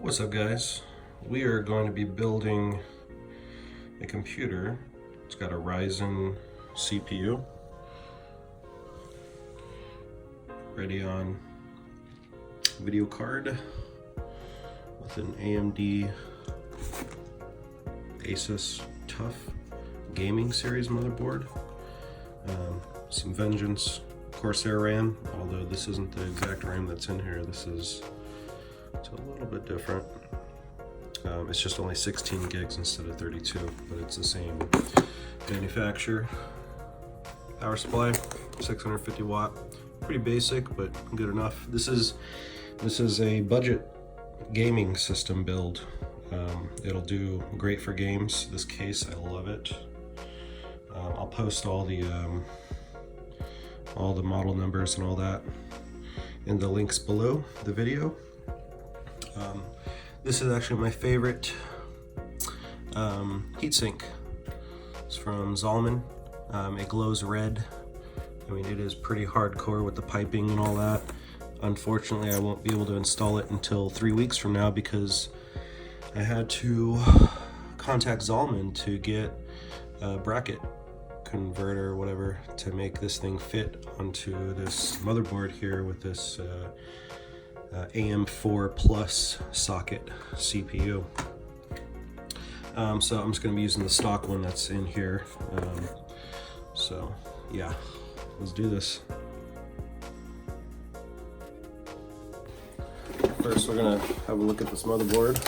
What's up, guys? We are going to be building a computer. It's got a Ryzen CPU, Radeon video card with an AMD Asus Tough gaming series motherboard, some Vengeance Corsair RAM, although this isn't the exact RAM that's in here. It's a little bit different. It's just only 16 gigs instead of 32, but it's the same manufacturer. Power supply, 650 watt. Pretty basic, but good enough. This is a budget gaming system build. It'll do great for games. This case, I love it. I'll post all the model numbers and all that in the links below the video. This is actually my favorite heatsink. It's from Zalman. It glows red. I mean, it is pretty hardcore with the piping and all that. Unfortunately, I won't be able to install it until 3 weeks from now because I had to contact Zalman to get a bracket converter or whatever to make this thing fit onto this motherboard here with this AM4 Plus socket CPU. So I'm just going to be using the stock one that's in here. So yeah, let's do this. First, we're going to have a look at this motherboard.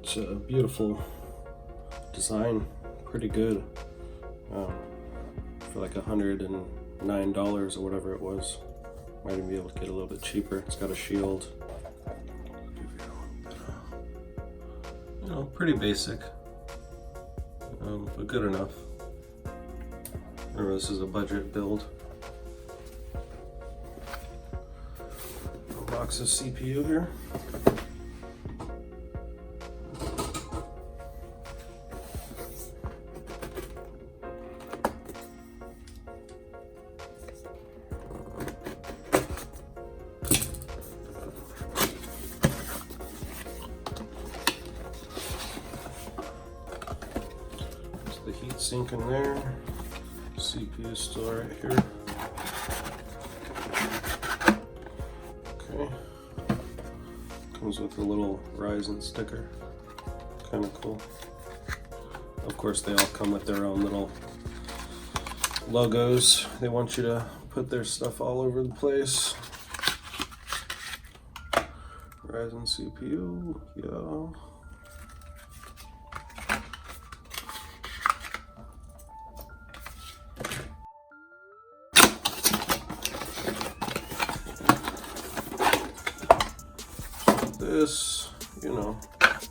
It's a beautiful design, pretty good, for like $109 or whatever it was. Might even be able to get a little bit cheaper. It's got a shield. You know, pretty basic, but good enough. Remember, this is a budget build. A box of CPU here. The heat sink in there, CPU is still right here. Okay, comes with a little Ryzen sticker, kind of cool. Of course, they all come with their own little logos. They want you to put their stuff all over the place. Ryzen CPU, yeah. This, you know,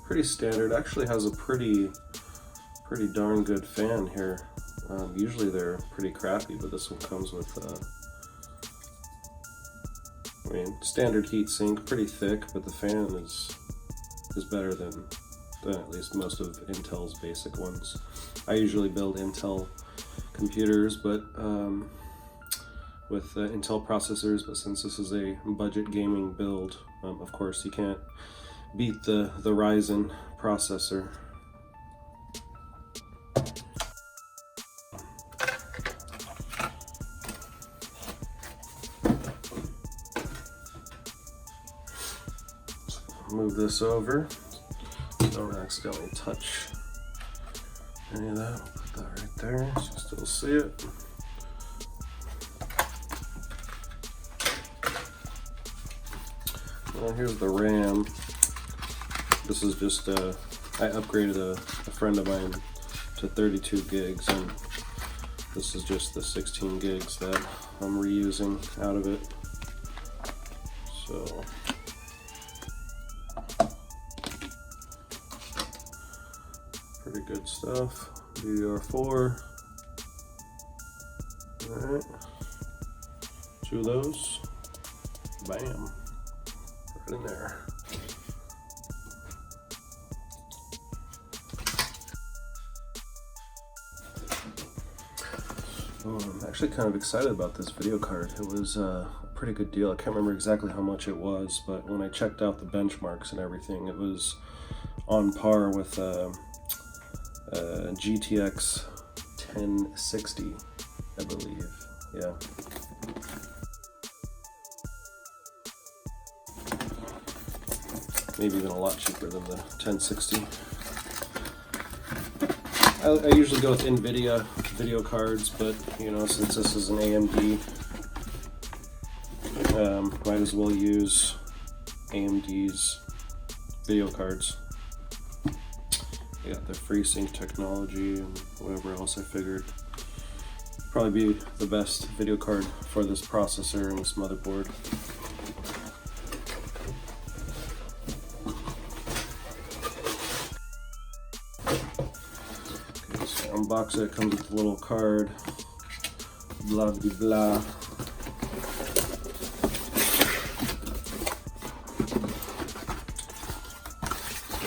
pretty standard. Actually has a pretty darn good fan here. Usually they're pretty crappy, but this one comes with I mean, standard heat sink, pretty thick, but the fan is better than at least most of Intel's basic ones. I usually build Intel computers, but with Intel processors, but since this is a budget gaming build, of course you can't beat the Ryzen processor. Move this over, don't accidentally touch any of that. I'll put that right there so you still see it. Well, here's the RAM. This is just I upgraded a friend of mine to 32 gigs, and this is just the 16 gigs that I'm reusing out of it. So pretty good stuff. DDR4. Alright. 2 of those. Bam. Right in there. Oh, I'm actually kind of excited about this video card. It was a pretty good deal. I can't remember exactly how much it was, but when I checked out the benchmarks and everything, it was on par with GTX 1060, I believe. Yeah. Maybe even a lot cheaper than the 1060. I usually go with NVIDIA video cards, but you know, since this is an AMD, might as well use AMD's video cards. They got the FreeSync technology and whatever else. I figured probably be the best video card for this processor and this motherboard. Okay, so unbox it. Comes with a little card. Blah blah blah.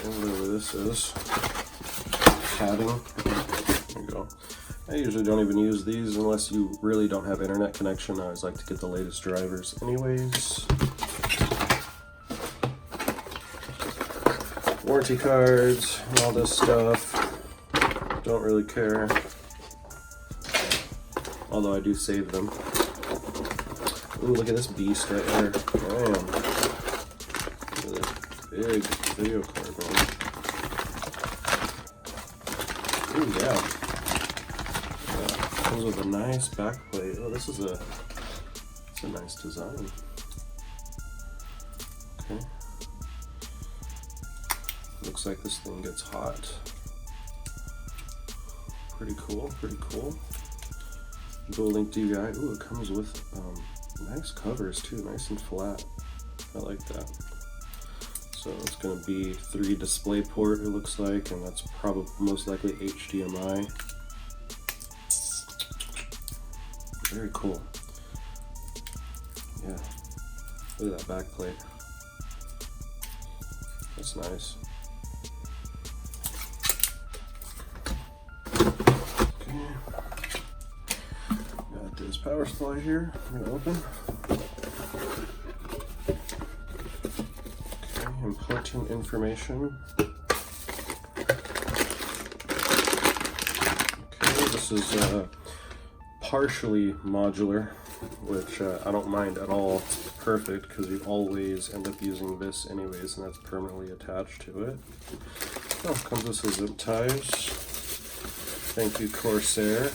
Whatever this is. Padding. There you go. I usually don't even use these unless you really don't have internet connection. I always like to get the latest drivers anyways. Warranty cards and all this stuff. Don't really care. Although I do save them. Ooh, look at this beast right here. Damn. Look at this big video card, man. Ooh, yeah. Comes with a nice backplate. Oh, this is a nice design. Okay. Looks like this thing gets hot. Pretty cool, pretty cool. Dual link DVI. Ooh, it comes with nice covers too, nice and flat. I like that. So it's going to be 3 display port, it looks like, and that's probably most likely HDMI. Very cool. Yeah. Look at that back plate. That's nice. Okay. Got this power supply here. I'm gonna open. Okay, important information. Okay, this is partially modular, which I don't mind at all. It's perfect because you always end up using this anyways, and that's permanently attached to it. Oh, comes with some zip ties. Thank you, Corsair.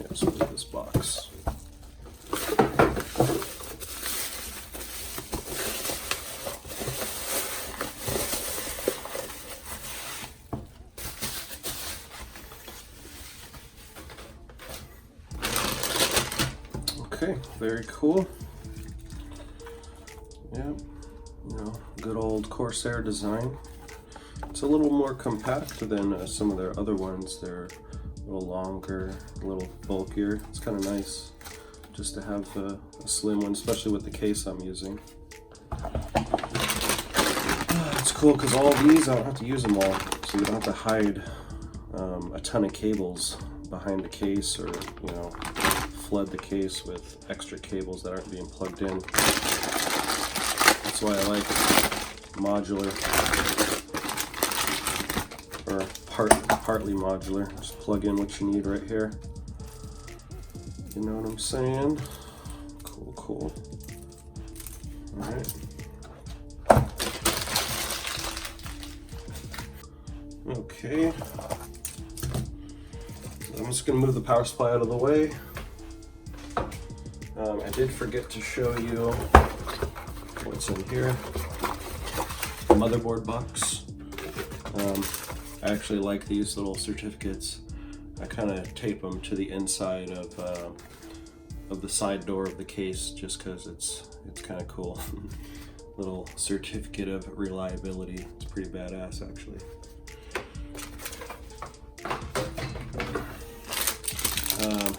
Yeah, so look at this box. Okay, very cool. Yeah, you know, good old Corsair design. It's a little more compact than some of their other ones. They're a little longer, a little bulkier. It's kind of nice just to have a slim one, especially with the case I'm using. It's cool because all these, I don't have to use them all, so you don't have to hide a ton of cables behind the case, or, you know, flood the case with extra cables that aren't being plugged in. That's why I like modular, or partly modular. Just plug in what you need right here. You know what I'm saying? Cool, cool. All right. Okay. I'm just gonna move the power supply out of the way. I did forget to show you what's in here. The motherboard box. I actually like these little certificates. I kind of tape them to the inside of the side door of the case, just because it's kind of cool. Little certificate of reliability. It's pretty badass, actually.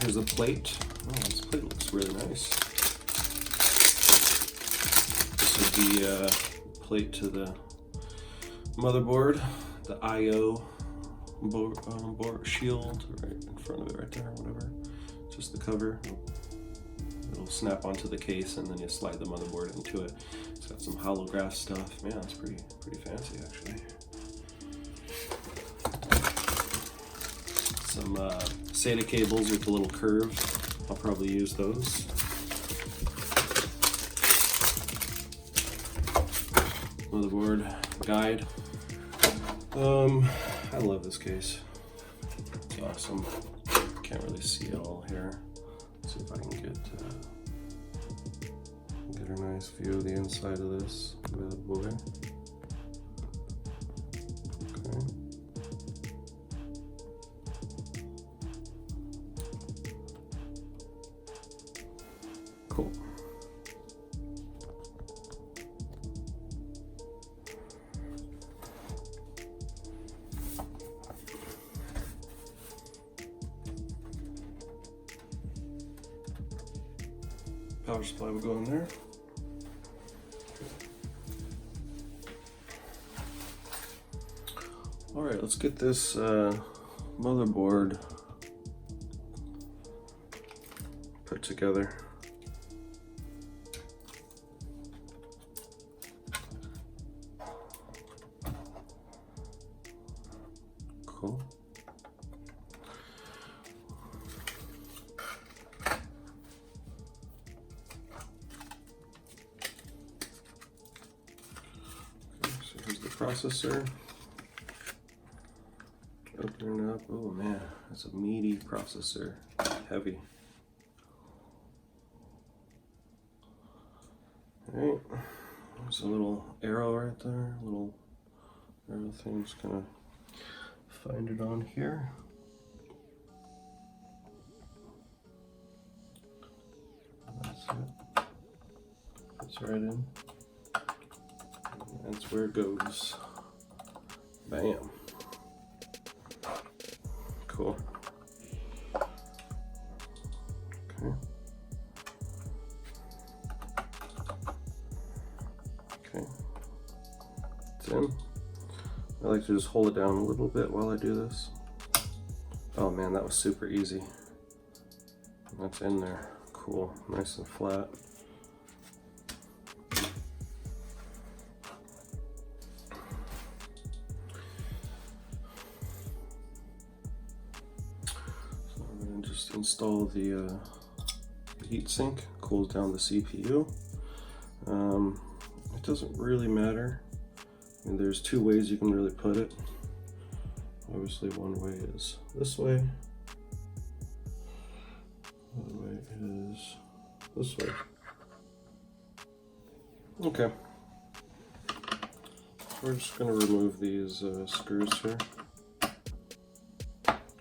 Here's a plate. Oh, this plate looks really nice. This is the plate to the motherboard, the I/O board shield right in front of it, right there, whatever. Just the cover. It'll snap onto the case, and then you slide the motherboard into it. It's got some holograph stuff. Man, it's pretty fancy actually. Some SATA cables with a little curve. I'll probably use those. Motherboard guide. I love this case. It's awesome. Can't really see it all here. Let's see if I can get a nice view of the inside of this bad boy. Okay. Cool. Power supply will go in there. All right, let's get this motherboard put together. Cool. Processor. Opening up. Oh man, that's a meaty processor. Heavy. Alright. There's a little arrow right there. A little arrow thing. Just gonna find it on here. That's it. It's right in. That's where it goes. Bam. Cool. Okay. Okay. It's in. I like to just hold it down a little bit while I do this. Oh man, that was super easy. That's in there. Cool. Nice and flat. Just install the heatsink, cools down the CPU. It doesn't really matter. I mean, there's two ways you can really put it. Obviously, one way is this way. The other way is this way. Okay. We're just going to remove these screws here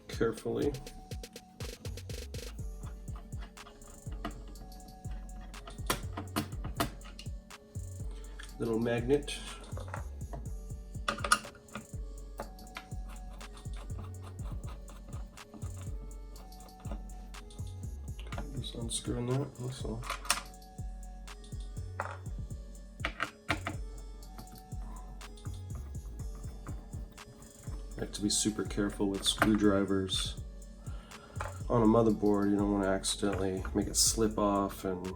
carefully. Little magnet. Just unscrewing that. That's all. I have to be super careful with screwdrivers on a motherboard. You don't want to accidentally make it slip off and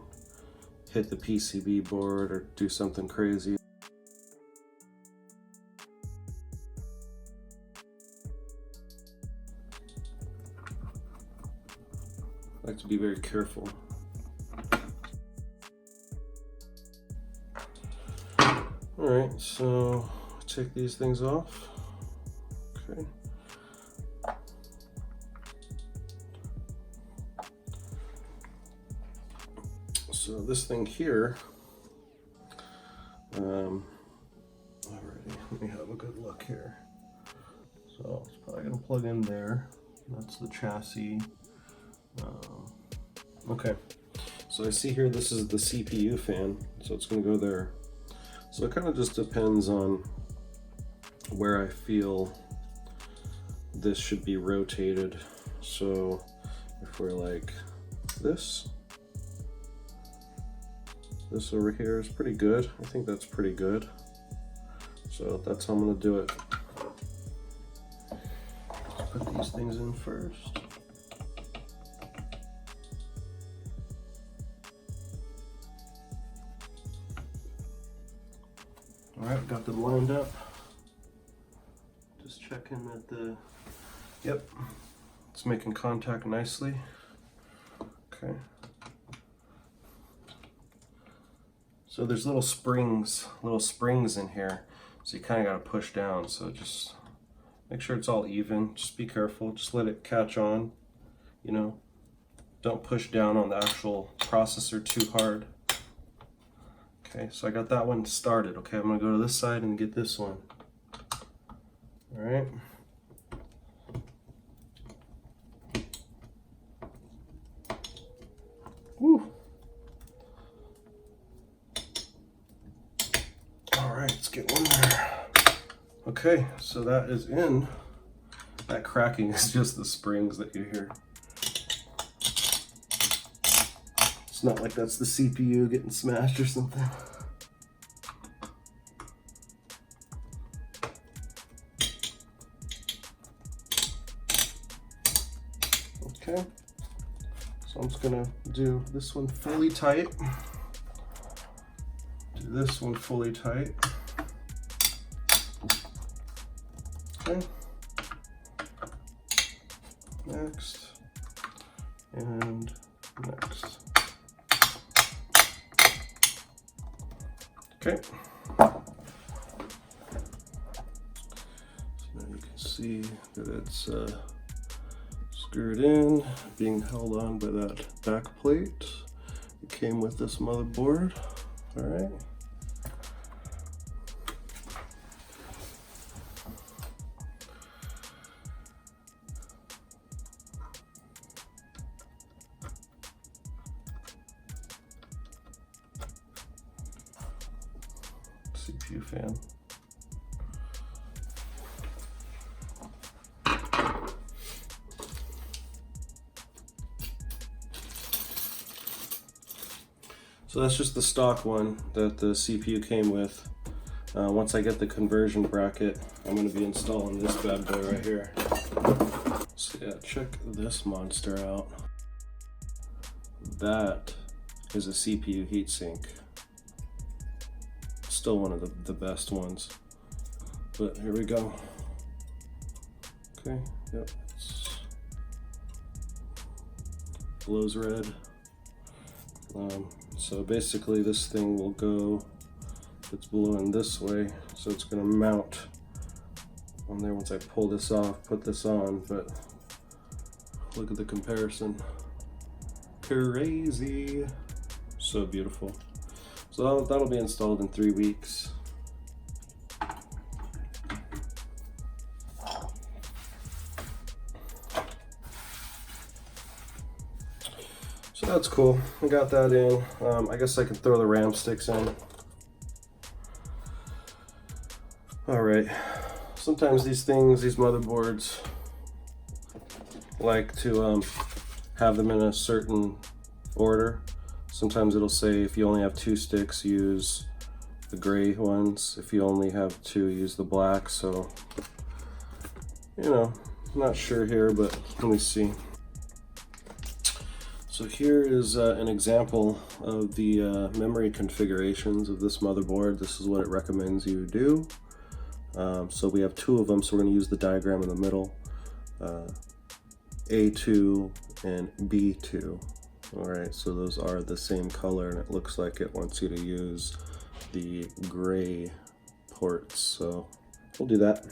hit the PCB board or do something crazy. I like to be very careful. Alright, so take these things off. Okay. So this thing here, alrighty, let me have a good look here. So it's probably gonna plug in there. That's the chassis. Okay, so I see here this is the CPU fan, so it's gonna go there. So it kind of just depends on where I feel this should be rotated. So if we're like this. This over here is pretty good. I think that's pretty good. So that's how I'm gonna do it. Put these things in first. All right, got them lined up. Just checking that the, yep, it's making contact nicely. Okay. So there's little springs in here. So you kind of got to push down. So just make sure it's all even. Just be careful. Just let it catch on. You know, don't push down on the actual processor too hard. Okay, so I got that one started. Okay, I'm gonna go to this side and get this one. All right. Woo. All right, let's get one there. Okay, so that is in. That cracking is just the springs that you hear. It's not like that's the CPU getting smashed or something. Okay, so I'm just gonna do this one fully tight. Do this one fully tight. Okay. Next. And next. Okay. So now you can see that it's screwed in, being held on by that back plate. It came with this motherboard. All right. CPU fan. So that's just the stock one that the CPU came with. Once I get the conversion bracket, I'm going to be installing this bad boy right here. So yeah, check this monster out. That is a CPU heatsink. Still one of the best ones. But here we go. Okay, yep. Glows red. So basically this thing will go, it's blowing this way, so it's gonna mount on there once I pull this off, put this on, but look at the comparison. Crazy. So beautiful. So that'll be installed in 3 weeks. So that's cool. I got that in. I guess I can throw the RAM sticks in. All right. Sometimes these things, these motherboards, like to have them in a certain order. Sometimes it'll say if you only have 2 sticks, use the gray ones. If you only have 2, use the black. So, you know, I'm not sure here, but let me see. So here is an example of the memory configurations of this motherboard. This is what it recommends you do. So we have 2 of them, so we're going to use the diagram in the middle. A2 and B2. Alright, so those are the same color, and it looks like it wants you to use the gray ports, so we'll do that.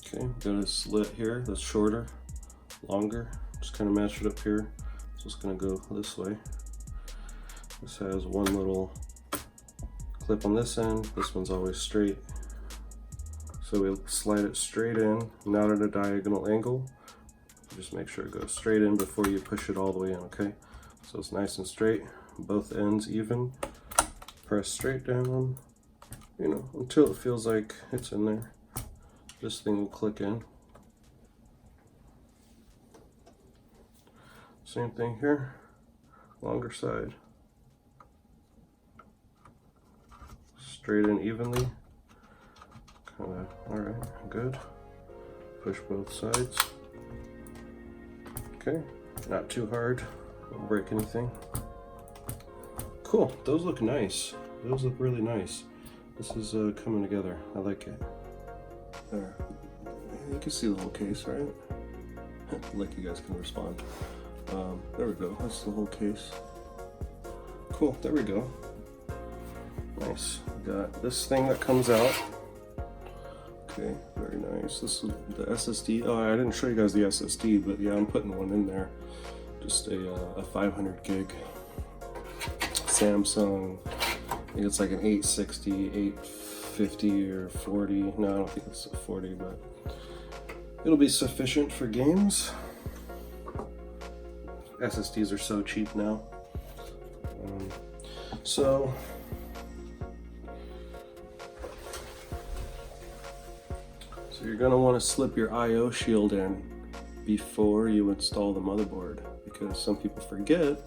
Okay, got a slit here that's shorter, longer, just kind of match it up here. So it's going to go this way. This has one little clip on this end, this one's always straight. So we slide it straight in, not at a diagonal angle. Just make sure it goes straight in before you push it all the way in, okay? So it's nice and straight, both ends even. Press straight down, you know, until it feels like it's in there. This thing will click in. Same thing here, longer side. Straight in evenly. Kinda, alright, good. Push both sides. Okay, not too hard, won't break anything. Cool, those look nice. Those look really nice. This is coming together, I like it. There, you can see the whole case, right? Like you guys can respond. There we go, that's the whole case. Cool, there we go. Nice, got this thing that comes out. Okay, very nice. This is the SSD. Oh, I didn't show you guys the SSD, but yeah, I'm putting one in there. Just a 500 gig Samsung. I think it's like an 860, 850 or 40. No, I don't think it's a 40, but it'll be sufficient for games. SSDs are so cheap now. So you're going to want to slip your I/O shield in before you install the motherboard, because some people forget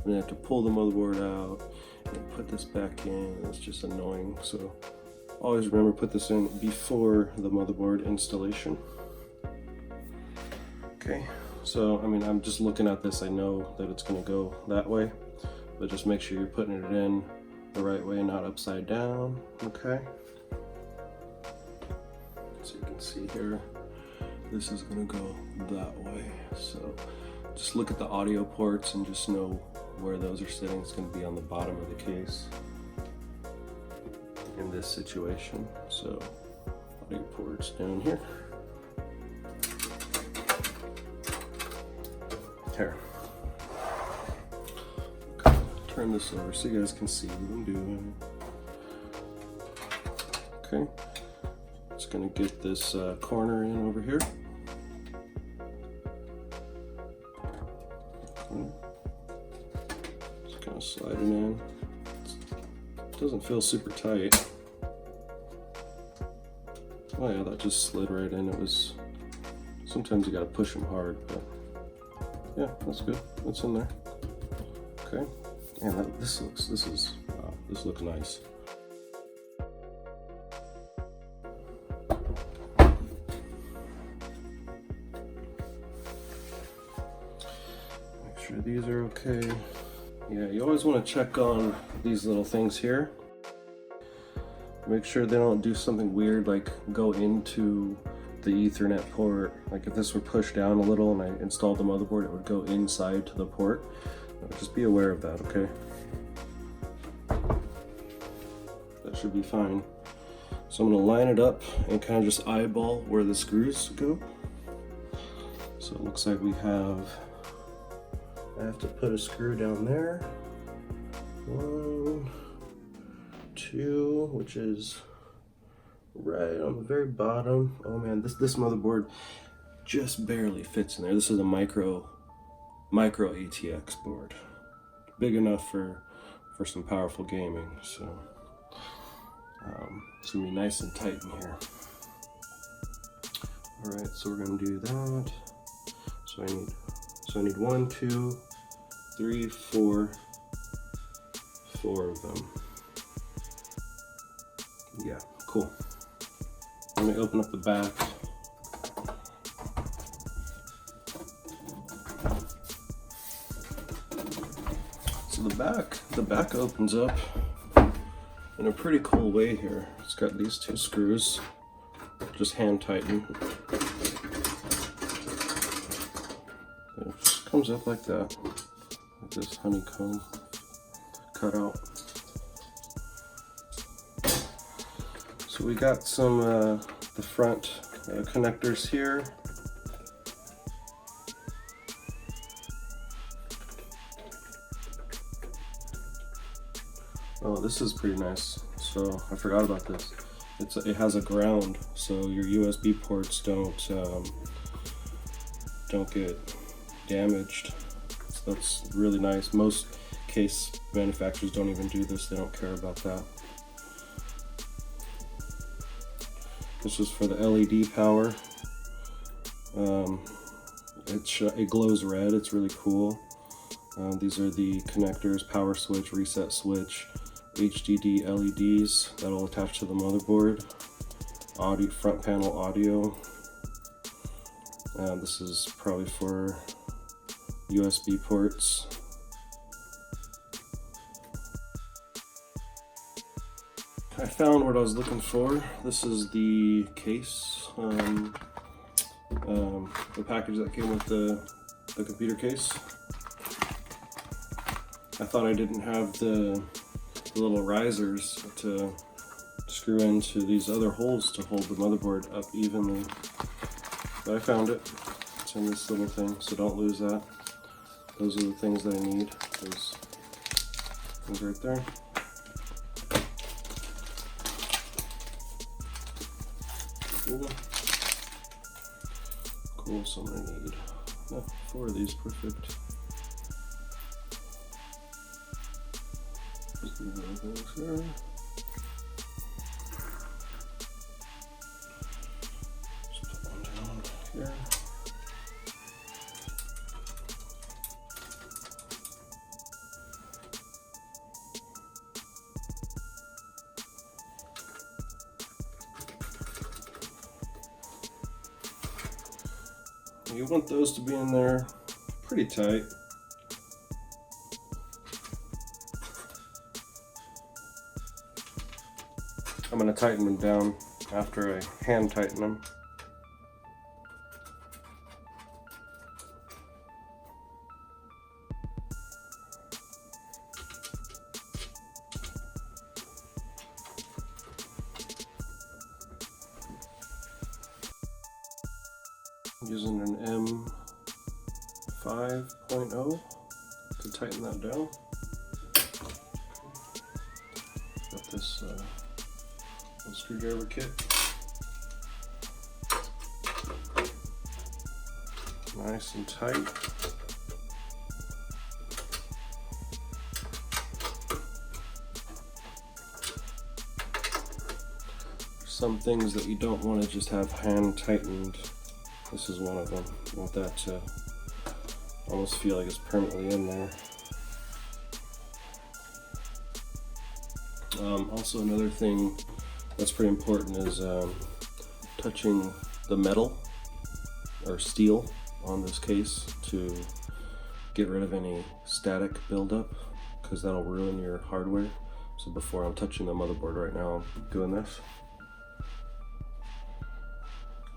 and they have to pull the motherboard out and put this back in. It's just annoying. So always remember, put this in before the motherboard installation. Okay, so I mean, I'm just looking at this, I know that it's going to go that way, but just make sure you're putting it in the right way, not upside down. Okay, so you can see here, this is going to go that way. So just look at the audio ports and just know where those are sitting. It's going to be on the bottom of the case in this situation. So audio ports down here. Here. Okay. Turn this over so you guys can see what I'm doing. Okay. Just gonna get this corner in over here. Okay. Just kind of slide it in. It doesn't feel super tight. Oh yeah, that just slid right in. It was, sometimes you gotta push them hard, but yeah, that's good. That's in there. Okay. And this looks nice. Make sure these are okay. Yeah, you always want to check on these little things here. Make sure they don't do something weird like go into the Ethernet port. Like if this were pushed down a little and I installed the motherboard, it would go inside to the port. Just be aware of that, okay? That should be fine. So I'm gonna line it up and kind of just eyeball where the screws go. So it looks like I have to put a screw down there. 1, 2, which is right on the very bottom. Oh man, this motherboard just barely fits in there. This is a micro ATX board, big enough for some powerful gaming. So it's gonna be nice and tight in here. All right, so we're gonna do that. So I need 1, 2, 3, 4 of them. Yeah, cool. Let me open up the back. So the back opens up in a pretty cool way here. It's got these 2 screws, just hand tighten. It just comes up like that, with this honeycomb cutout. So we got some the front connectors here. Oh, this is pretty nice. So I forgot about this. It has a ground, so your USB ports don't get damaged. So that's really nice. Most case manufacturers don't even do this. They don't care about that. This is for the LED power. It glows red. It's really cool. These are the connectors: power switch, reset switch, HDD LEDs that'll attach to the motherboard, audio, front panel audio. This is probably for USB ports. I found what I was looking for. This is the case, the package that came with the computer case. I thought I didn't have the little risers to screw into these other holes to hold the motherboard up evenly, but I found it. It's in this little thing, so don't lose that. Those are the things that I need. Those things right there. Cool, so I'm gonna need 4 of these. Perfect. Just do one of those here. Just put one down here. You want those to be in there pretty tight. I'm going to tighten them down after I hand tighten them. Using an M5.0 to tighten that down. Got this little screwdriver kit. Nice and tight. Some things that you don't want to just have hand tightened. This is one of them. You want that to almost feel like it's permanently in there. Also, another thing that's pretty important is touching the metal or steel on this case to get rid of any static buildup, because that'll ruin your hardware. So before I'm touching the motherboard right now, I'm doing this.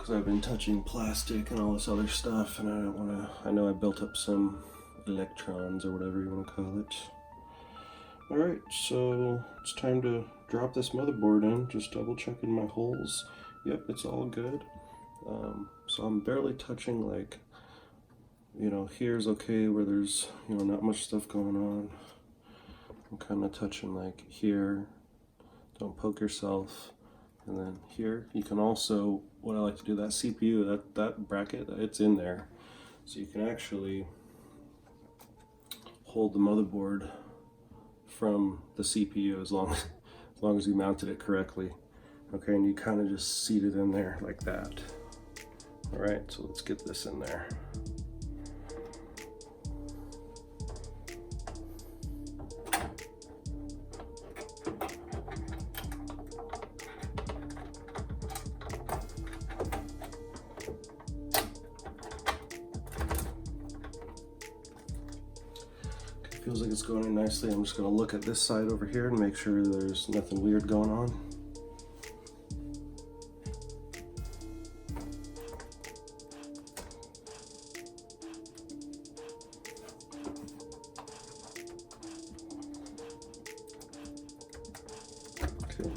I've been touching plastic and all this other stuff, and I don't want to. I know I built up some electrons or whatever you want to call it. Alright, so it's time to drop this motherboard in. Just double checking my holes. Yep, it's all good. So I'm barely touching, like, you know, here's okay where there's, you know, not much stuff going on. I'm kind of touching like here. Don't poke yourself. And then here, you can also, what I like to do, that CPU, that bracket, it's in there. So you can actually hold the motherboard from the CPU as long as you mounted it correctly. Okay, and you kind of just seat it in there like that. All right, so let's get this in there. Feels like it's going in nicely. I'm just going to look at this side over here and make sure there's nothing weird going on. Okay.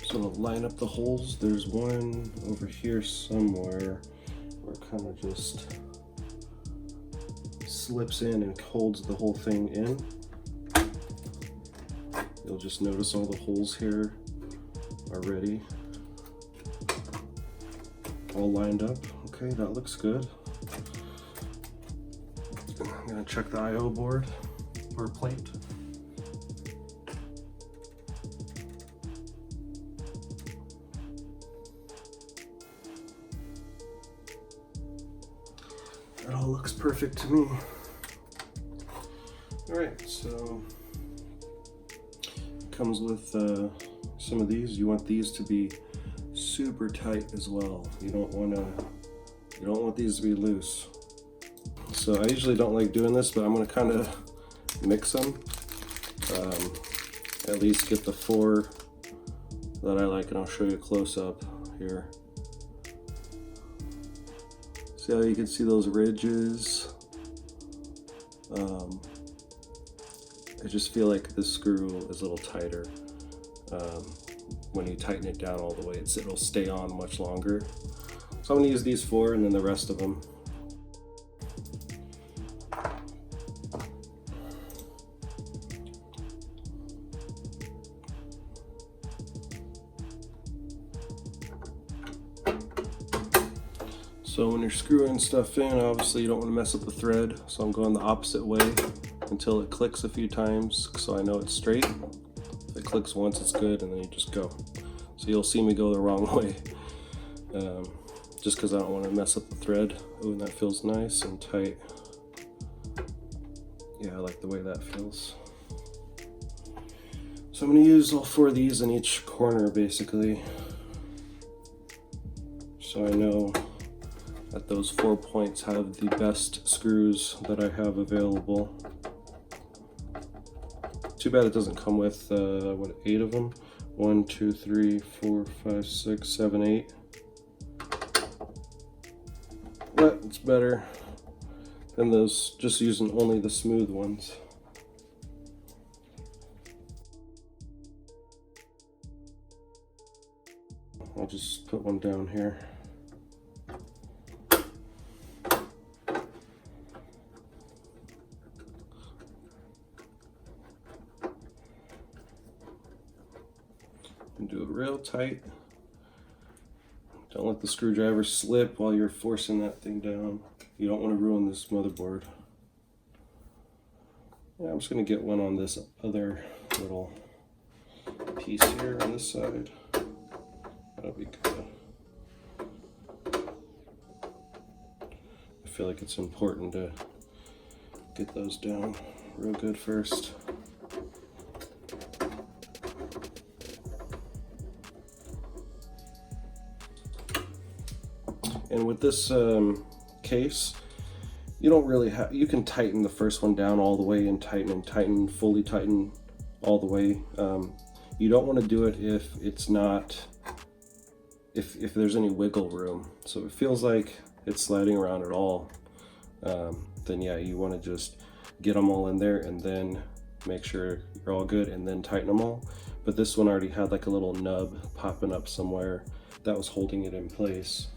So I'm going to line up the holes. There's one over here somewhere where it kind of just slips in and holds the whole thing in. You'll just notice all the holes here are ready, all lined up. Okay, that looks good. I'm gonna check the I/O board or plate. It all looks perfect to me. Alright, so it comes with some of these. You want these to be super tight as well. You don't want these to be loose. So I usually don't like doing this, but I'm going to kind of mix them. At least get the 4 that I like, and I'll show you a close up here. See how you can see those ridges? I just feel like this screw is a little tighter. When you tighten it down all the way, it'll stay on much longer. So I'm going to use these 4 and then the rest of them. So when you're screwing stuff in, obviously you don't want to mess up the thread, so I'm going the opposite way until it clicks a few times so I know it's straight. If it clicks once, it's good, and then you just go. So you'll see me go the wrong way, just because I don't want to mess up the thread. Oh, and that feels nice and tight. Yeah, I like the way that feels. So I'm going to use all 4 of these in each corner, basically, so I know that those 4 points have the best screws that I have available. Too bad it doesn't come with, 8 of them? 1, 2, 3, 4, 5, 6, 7, 8. But it's better than those just using only the smooth ones. I'll just put one down here. And do it real tight. Don't let the screwdriver slip while you're forcing that thing down. You don't want to ruin this motherboard. Yeah, I'm just going to get one on this other little piece here on this side. That'll be good. I feel like it's important to get those down real good first. And with this case, you don't really have, you can tighten the first one down all the way and tighten, fully tighten all the way. You don't want to do it if it's not, if there's any wiggle room. So if it feels like it's sliding around at all, then yeah, you want to just get them all in there and then make sure you're all good and then tighten them all. But this one already had like a little nub popping up somewhere that was holding it in place.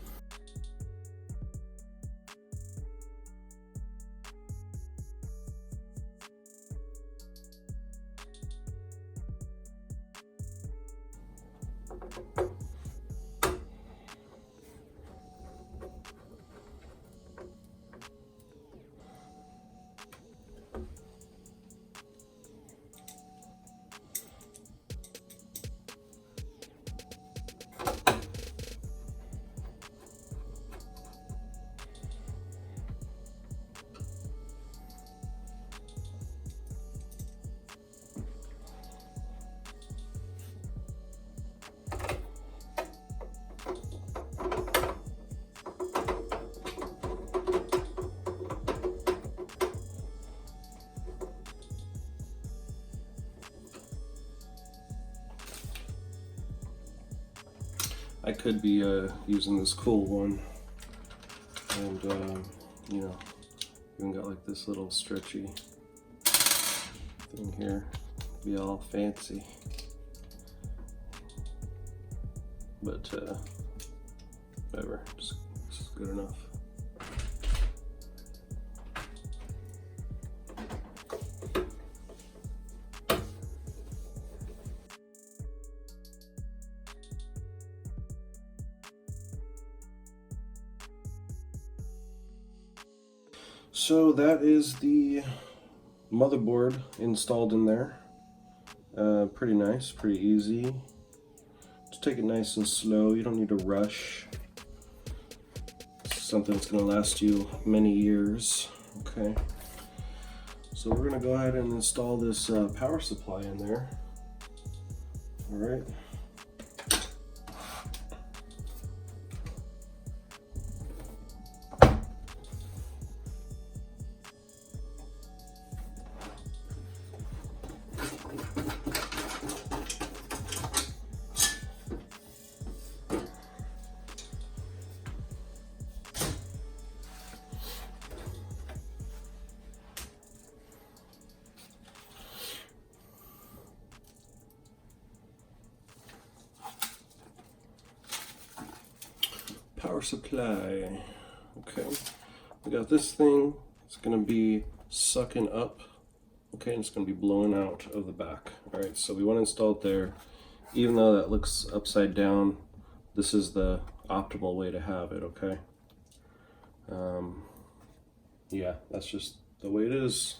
I could be using this cool one, and you know, even got like this little stretchy thing here, be all fancy, but whatever, just good enough. So that is the motherboard installed in there. Pretty nice, pretty easy. Just take it nice and slow. You don't need to rush. something that's going to last you many years. Okay, so we're going to go ahead and install this power supply in there. All right. Power supply. Okay, we got this thing. It's gonna be sucking up. Okay, and it's gonna be blowing out of the back. All right, so we want to install it there. Even though that looks upside down, this is the optimal way to have it. Okay. Yeah, that's just the way it is.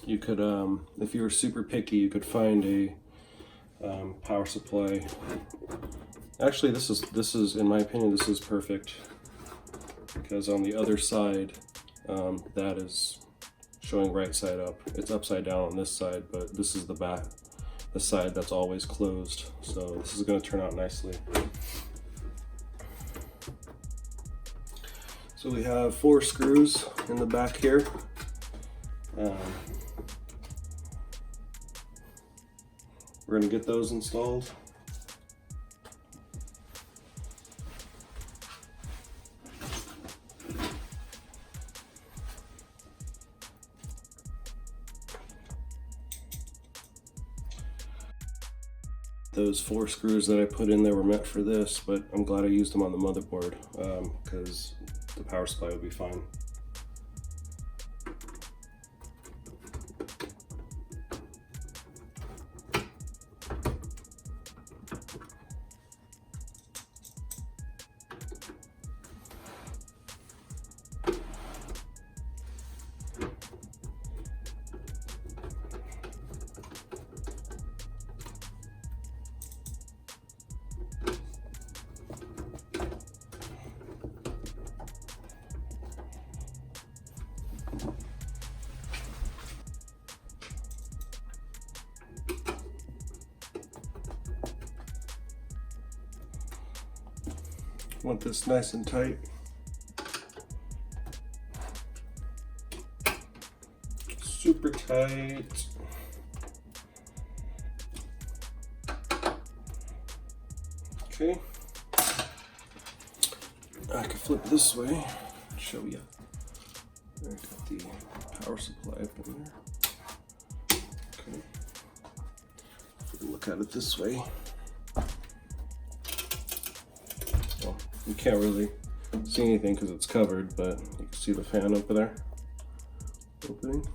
You could, if you were super picky, you could find a power supply. Actually, this is, in my opinion, this is perfect, because on the other side, that is showing right side up. It's upside down on this side, but this is the back, the side that's always closed. So this is going to turn out nicely. So we have 4 screws in the back here. We're going to get those installed. Those 4 screws that I put in there were meant for this, but I'm glad I used them on the motherboard, because the power supply would be fine. Want this nice and tight. Super tight. Okay. I can flip this way and show you. I got the power supply up in there. Okay. If we can look at it this way. Well, you can't really see anything because it's covered, but you can see the fan over there opening.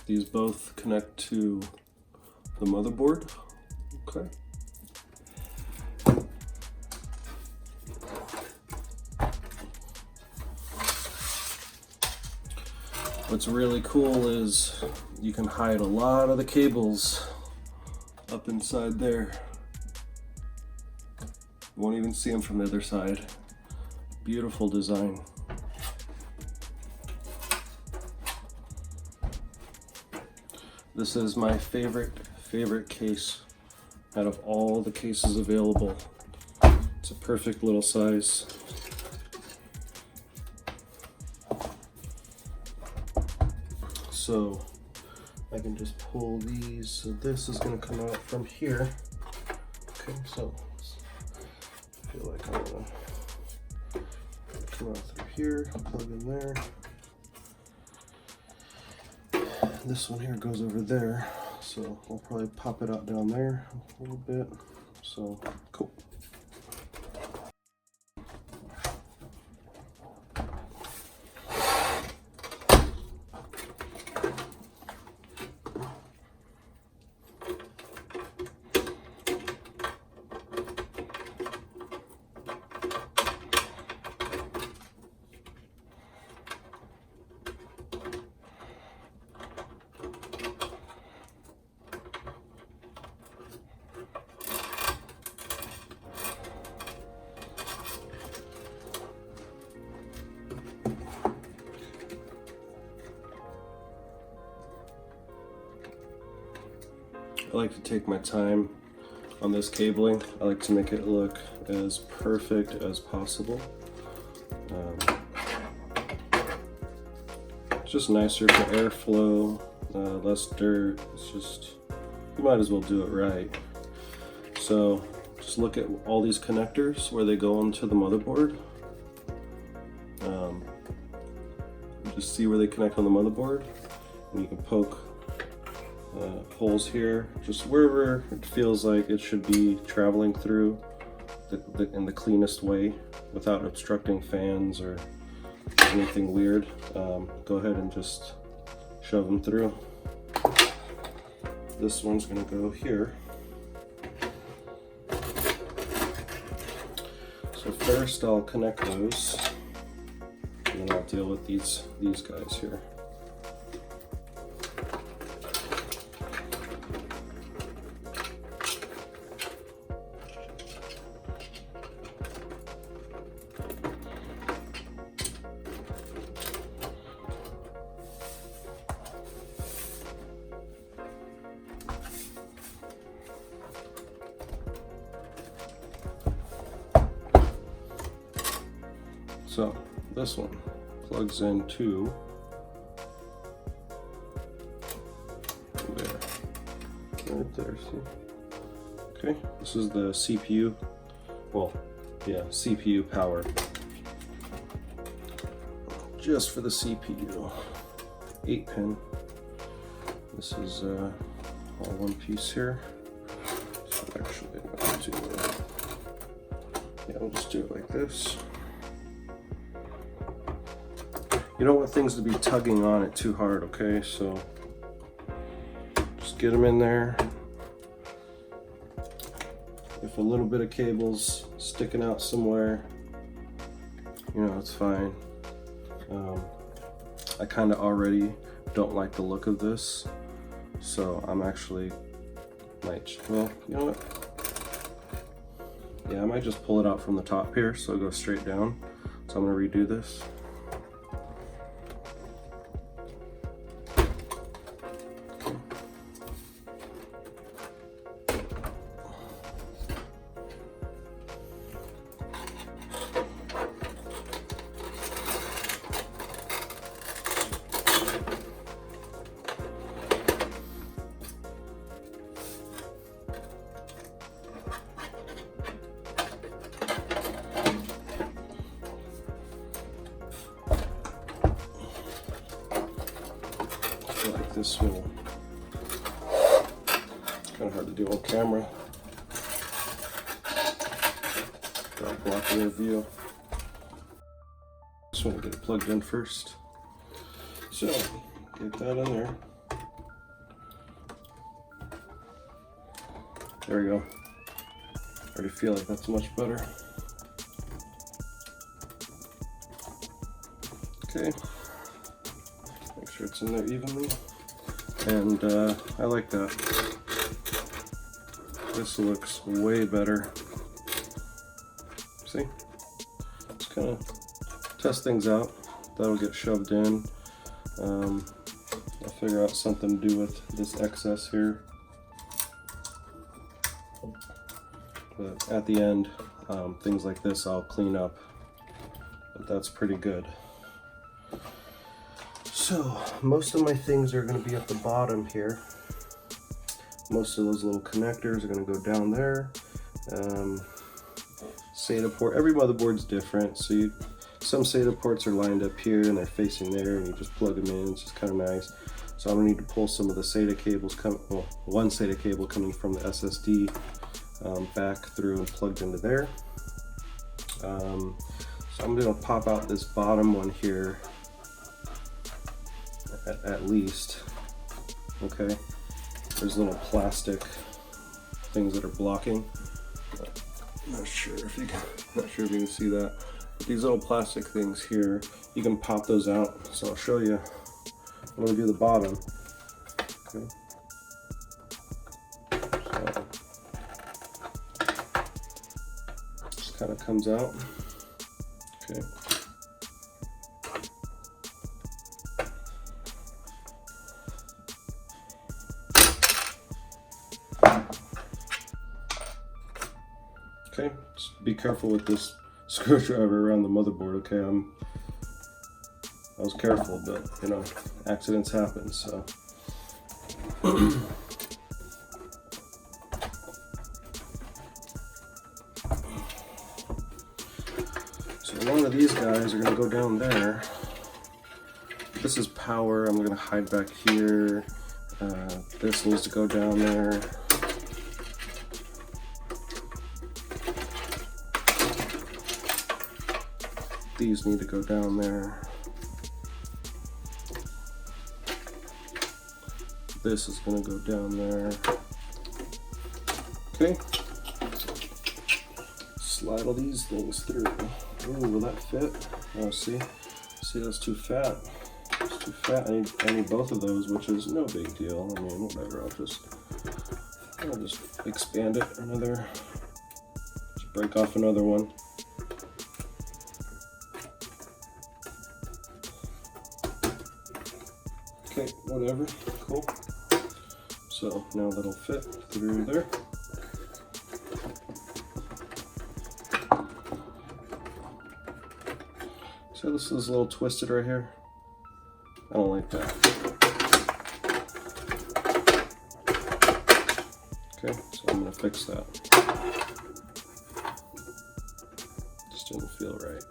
These both connect to the motherboard. Okay. What's really cool is you can hide a lot of the cables up inside there. You won't even see them from the other side. Beautiful design. This is my favorite case out of all the cases available. It's a perfect little size. So I can just pull these. So this is going to come out from here. Okay, so I feel like I'm gonna. come out through here, plug in there. This one here goes over there, so we'll probably pop it out down there a little bit. So cool. I like to take my time on this cabling. I like to make it look as perfect as possible. It's just nicer for airflow, less dirt. It's just, you might as well do it right. So just look at all these connectors where they go into the motherboard. Just see where they connect on the motherboard, and you can poke holes here, just wherever it feels like it should be traveling through in the cleanest way without obstructing fans or anything weird. Go ahead and just shove them through. This one's going to go here. So first I'll connect those, and then I'll deal with these guys here. So this one plugs into there, right there, see? Okay, this is the CPU, well, yeah, CPU power. Just for the CPU, 8-pin. This is all one piece here. So actually, we'll just do it like this. You don't want things to be tugging on it too hard, okay? So just get them in there. If a little bit of cable's sticking out somewhere, you know, it's fine. I kind of already don't like the look of this, so I'm actually might, well, you know what? Yeah, I might just pull it out from the top here so it goes straight down. So I'm gonna redo this. Like this will, it's kind of hard to do on camera. Gotta block their view. Just want to get it plugged in first. So get that in there. There we go. Already feel like that's much better. Okay. Make sure it's in there evenly. And I like that. This looks way better. See? Just kind of test things out. That'll get shoved in. I'll figure out something to do with this excess here. But at the end, things like this I'll clean up. But that's pretty good. So most of my things are going to be at the bottom here. Most of those little connectors are going to go down there. SATA port. Every motherboard's different, so Some SATA ports are lined up here and they're facing there, and you just plug them in. It's just kind of nice. So I'm gonna need to pull some of the SATA cables, well, one SATA cable coming from the SSD back through and plugged into there. So I'm gonna pop out this bottom one here, at least. Okay, there's little plastic things that are blocking. I'm not sure if you can see that. But these little plastic things here, you can pop those out. So I'll show you. I'm gonna do the bottom. Okay. So just kind of comes out. Okay. Okay, just be careful with this screwdriver around the motherboard. Okay, I was careful, but you know, accidents happen. So, so one of these guys are gonna go down there. This is power. I'm gonna hide back here. This needs to go down there. These need to go down there. This is going to go down there. Okay. Slide all these things through. Ooh, will that fit? Oh, see, that's too fat. It's too fat. I need both of those, which is no big deal. I mean, whatever. I'll just expand it another. Just break off another one. Okay, whatever, cool. So now that'll fit through there. So this is a little twisted right here. I don't like that. Okay, so I'm gonna fix that. Just didn't feel right.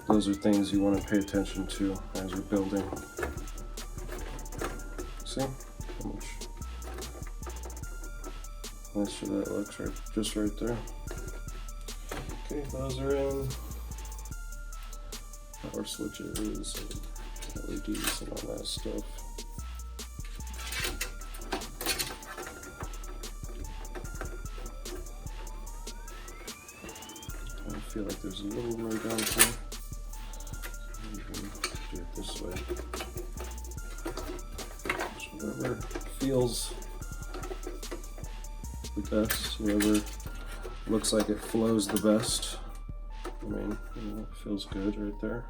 Those are things you want to pay attention to as you're building. See how much nicer that looks, right? Just right there. Okay, those are in. Power switches and LEDs and all that stuff. I feel like there's a little more down here. Do it this way. So whatever feels the best, whatever looks like it flows the best. I mean, you know, it feels good right there.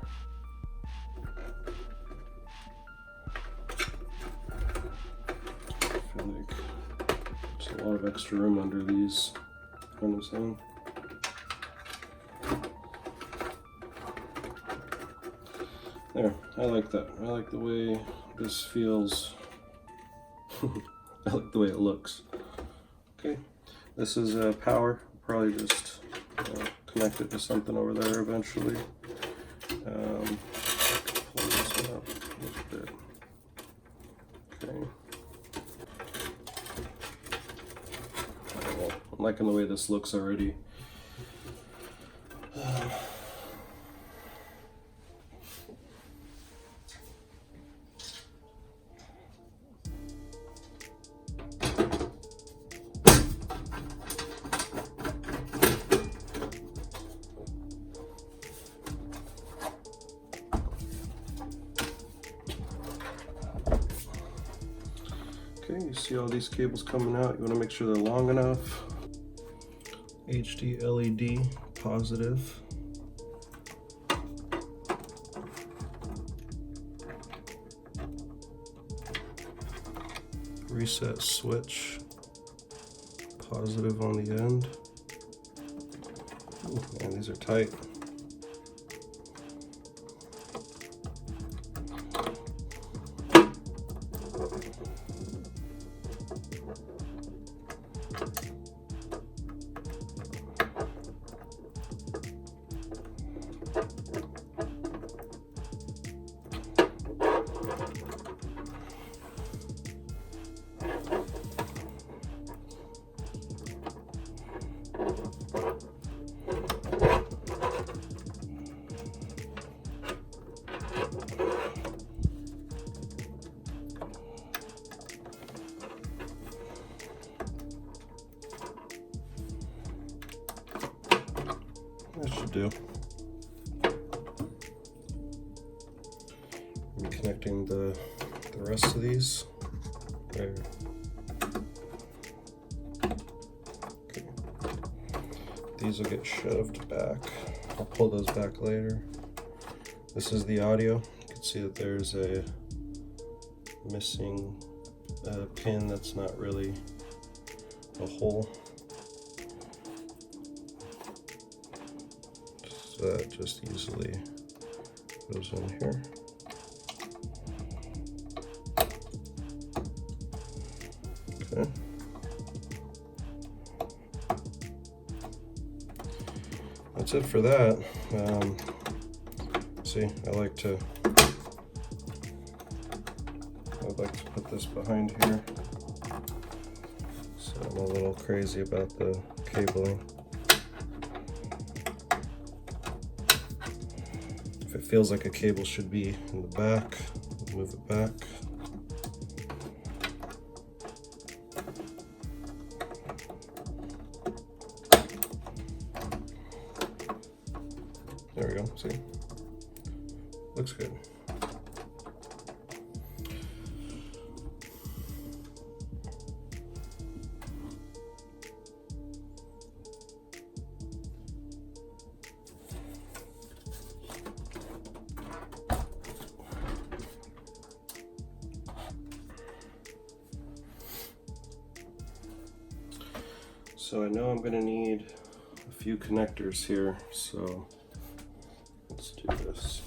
I feel like there's a lot of extra room under these. You know what I'm saying? There, I like that. I like the way this feels. I like the way it looks. Okay, this is power. Probably just connect it to something over there eventually. Pull this one up a little bit. Okay. Well, I'm liking the way this looks already. Okay, you see all these cables coming out. You want to make sure they're long enough. HD LED positive. Reset switch positive on the end. Ooh, man, these are tight. do. I'm connecting the rest of these. There. Okay. These will get shoved back. I'll pull those back later. This is the audio. You can see that there's a missing pin that's not really a hole. So that just easily goes in here. Okay. That's it for that. See, I like to put this behind here. So I'm a little crazy about the cabling. If it feels like a cable should be in the back, move it back. There we go, see? Looks good. So I know I'm going to need a few connectors here, so let's do this.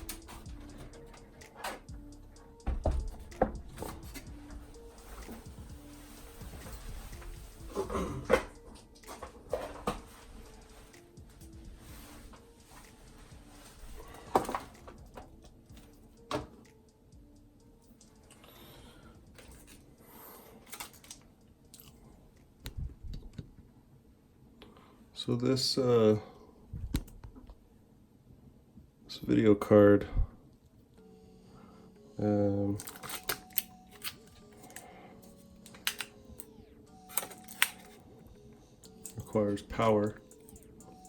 So this video card requires power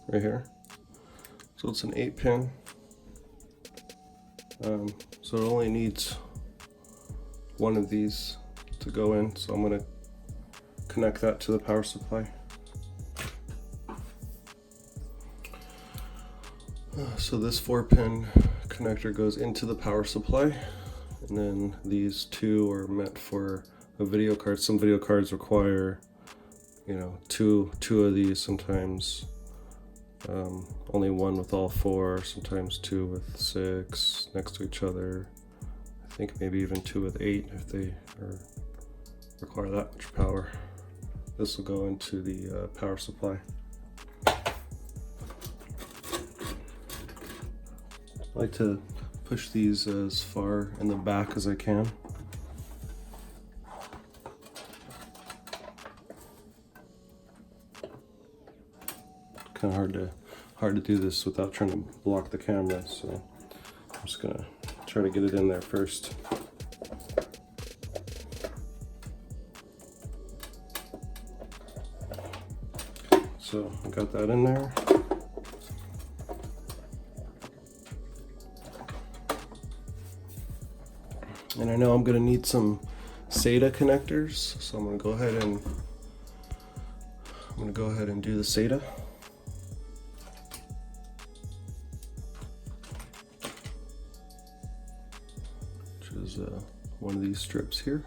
right here. So it's an 8-pin. So it only needs one of these to go in. So I'm going to connect that to the power supply. So this 4-pin connector goes into the power supply, and then these two are meant for a video card. Some video cards require, you know, two of these, sometimes only one with all 4, sometimes 2 with 6 next to each other. I think maybe even 2 with 8 if they require that much power. This will go into the power supply. I like to push these as far in the back as I can. Kind of hard to do this without trying to block the camera, so I'm just gonna try to get it in there first. So I got that in there. And I know I'm gonna need some SATA connectors, so I'm gonna go ahead and do the SATA. Which is one of these strips here.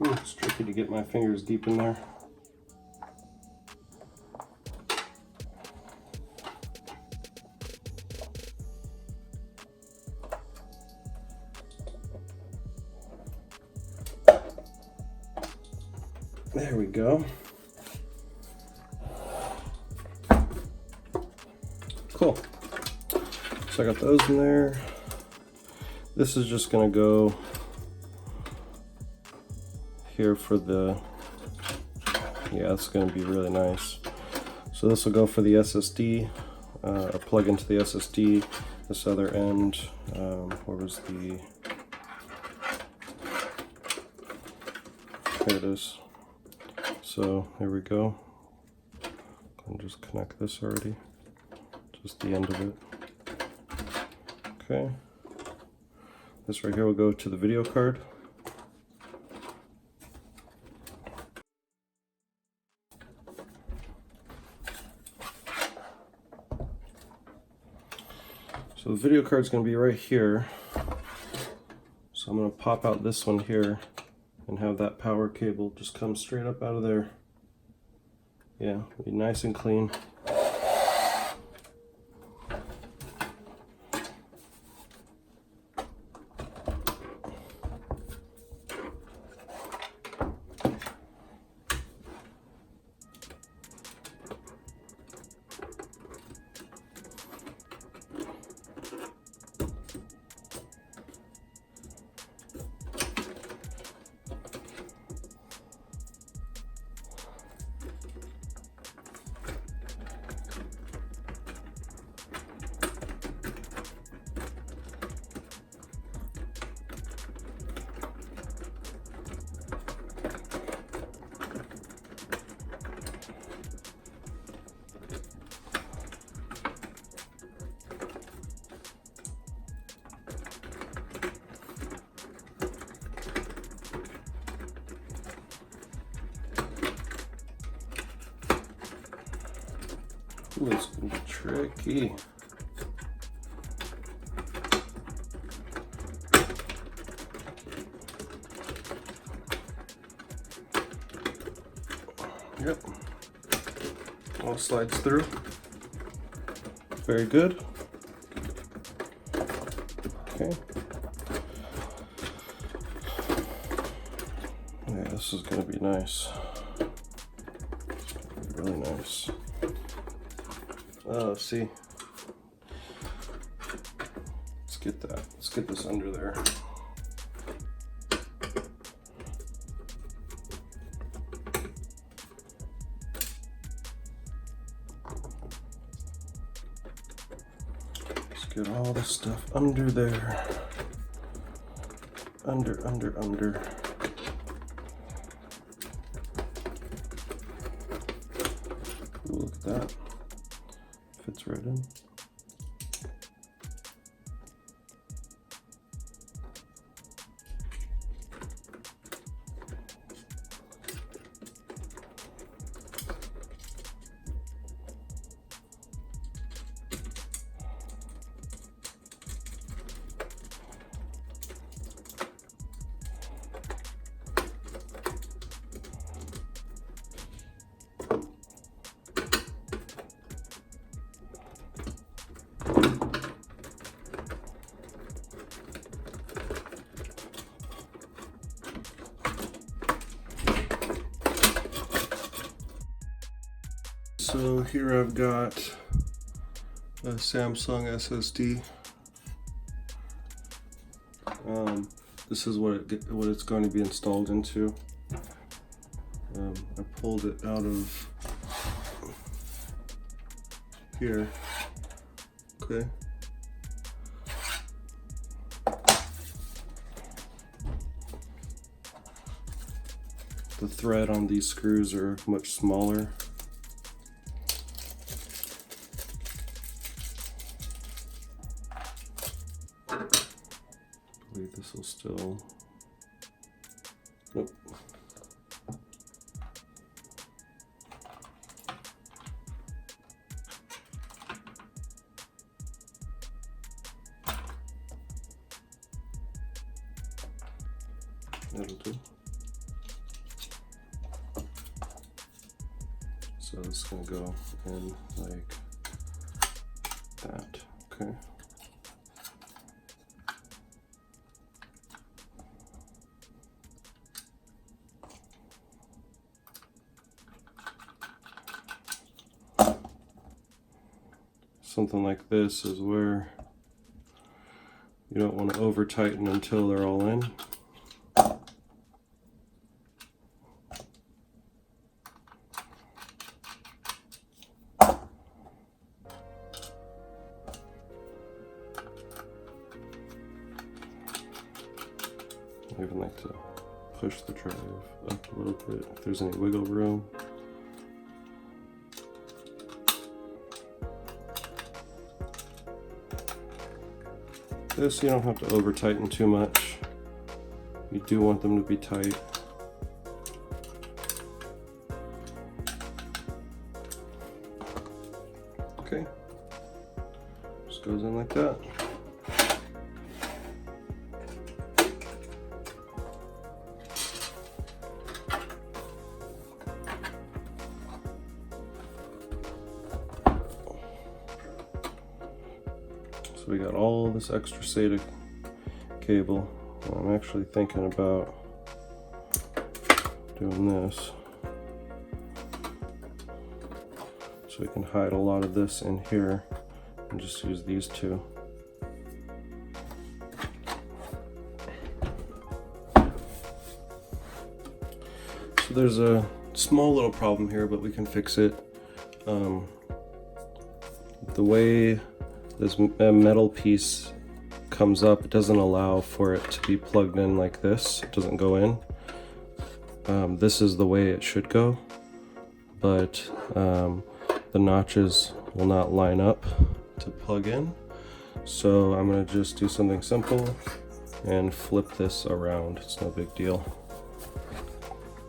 It's tricky to get my fingers deep in there. There we go. Cool. So I got those in there. This is just gonna go here for the, yeah, it's gonna be really nice. So this will go for the SSD, or plug into the SSD. This other end, where was the, here it is. So here we go. I'll just connect this already. Just the end of it. Okay. This right here will go to the video card. So the video card is going to be right here. So I'm going to pop out this one here and have that power cable just come straight up out of there. Yeah, be nice and clean. Ooh, it's gonna be tricky. Yep. All slides through. Very good. Okay. Yeah, this is gonna be nice. It's gonna be really nice. Oh, see. Let's get that. Let's get this under there. Let's get all this stuff under there. Under. Ooh, look at that. Fits right in. So here I've got a Samsung SSD. This is what it's going to be installed into. I pulled it out of here. Okay. The thread on these screws are much smaller. I believe this will still. Nope. That'll do. So this is gonna go in like that. Okay. something like this is where you don't want to over tighten until they're all in. I even like to push the drive up a little bit if there's any wiggle room. This you don't have to over tighten too much. You do want them to be tight. Okay, just goes in like that. So we got all this extra SATA cable. I'm actually thinking about doing this so we can hide a lot of this in here and just use these two. So there's a small little problem here, but we can fix it. The way this metal piece comes up, it doesn't allow for it to be plugged in like this. It doesn't go in. This is the way it should go, but the notches will not line up to plug in. So I'm going to just do something simple and flip this around. It's no big deal.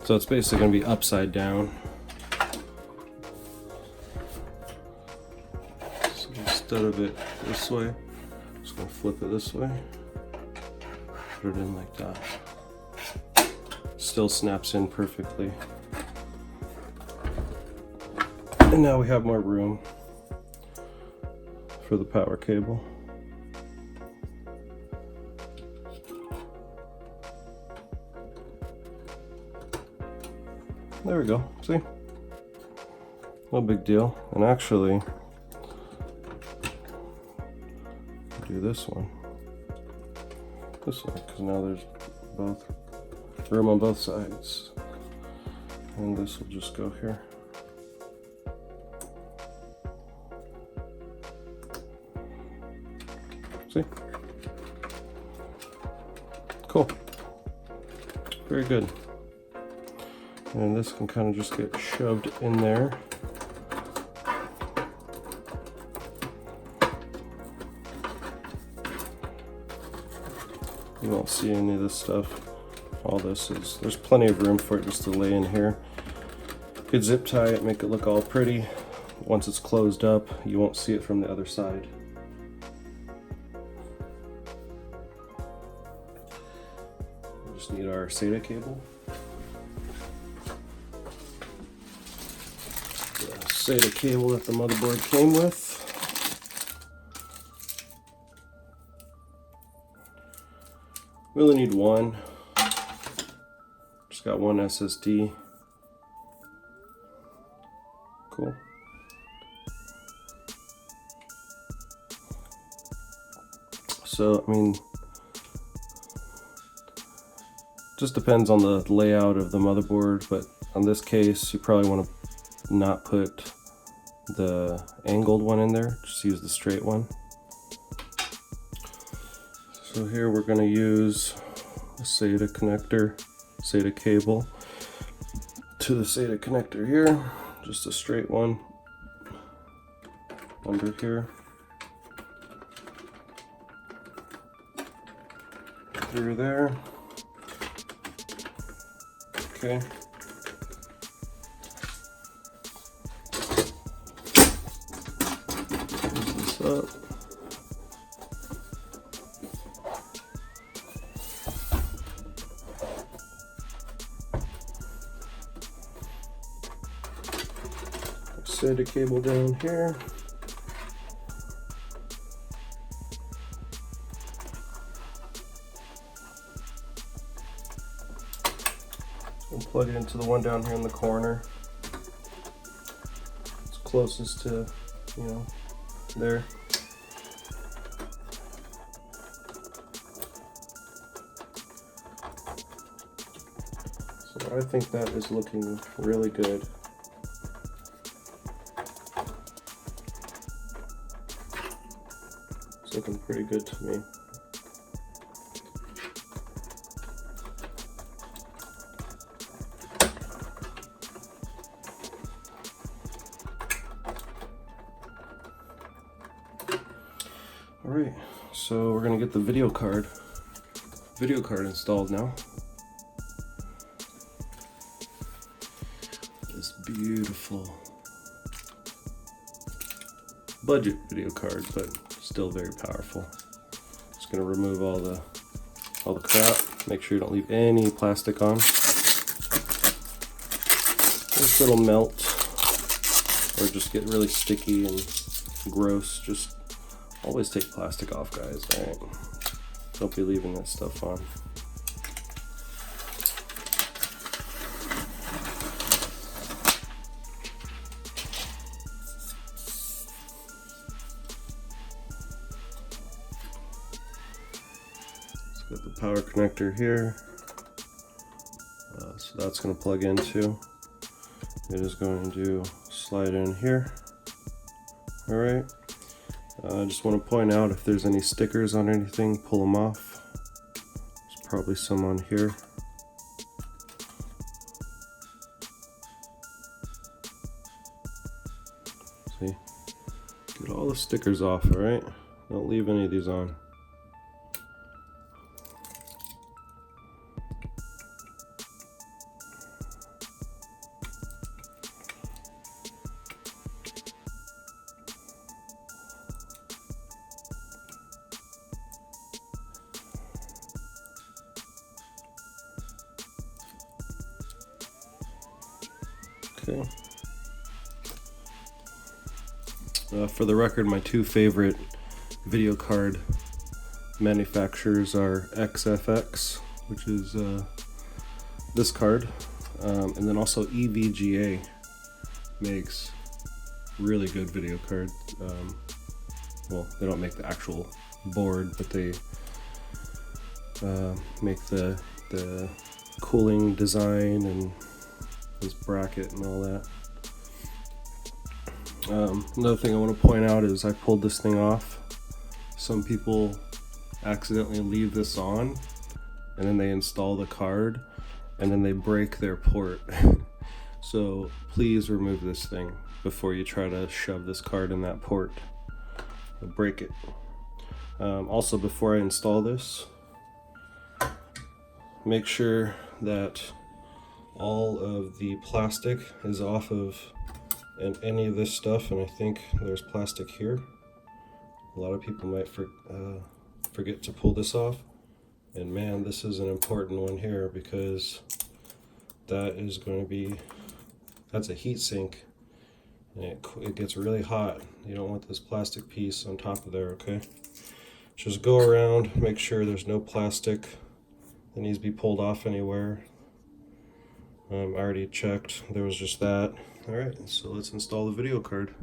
So it's basically going to be upside down. Instead of it this way, I'm just going to flip it this way, put it in like that. Still snaps in perfectly. And now we have more room for the power cable. There we go, see? No big deal. And actually, do this one this way, because now there's both room on both sides, and this will just go here. See? Cool. Very good. And this can kind of just get shoved in there. You won't see any of this stuff. All this is, there's plenty of room for it just to lay in here. You could zip tie it, make it look all pretty. Once it's closed up, you won't see it from the other side. We just need our SATA cable. The SATA cable that the motherboard came with. We only need one. Just got one SSD. Cool. So, I mean, just depends on the layout of the motherboard, but on this case, you probably want to not put the angled one in there, just use the straight one. So here we're going to use a SATA connector, SATA cable to the SATA connector here, just a straight one under here, through there. Okay. Close this up. SATA cable down here. And plug it into the one down here in the corner. It's closest to, you know, there. So I think that is looking really good. It's looking pretty good to me. Alright, so we're gonna get the video card installed now. This beautiful budget video card, but still very powerful. Just gonna remove all the crap. Make sure you don't leave any plastic on. This little melt or just get really sticky and gross. Just always take plastic off, guys, alright? Don't be leaving that stuff on. Let's get the power connector here. So that's going to plug into. It is going to slide in here. Alright. I just want to point out, if there's any stickers on anything, pull them off. There's probably some on here. See? Get all the stickers off, alright? Don't leave any of these on. Okay. For the record, my two favorite video card manufacturers are XFX, which is this card, and then also EVGA makes really good video cards. Well, they don't make the actual board, but they make the cooling design and this bracket and all that. Another thing I want to point out is I pulled this thing off. Some people accidentally leave this on and then they install the card and then they break their port. So please remove this thing before you try to shove this card in that port. You'll break it. Also, before I install this, make sure that all of the plastic is off of any of this stuff, and I think there's plastic here. A lot of people might forget to pull this off, and man, this is an important one here, because that is going to be, that's a heat sink, and it gets really hot. You don't want this plastic piece on top of there, okay? Just go around, make sure there's no plastic that needs to be pulled off anywhere. I already checked, there was just that. Alright, so let's install the video card.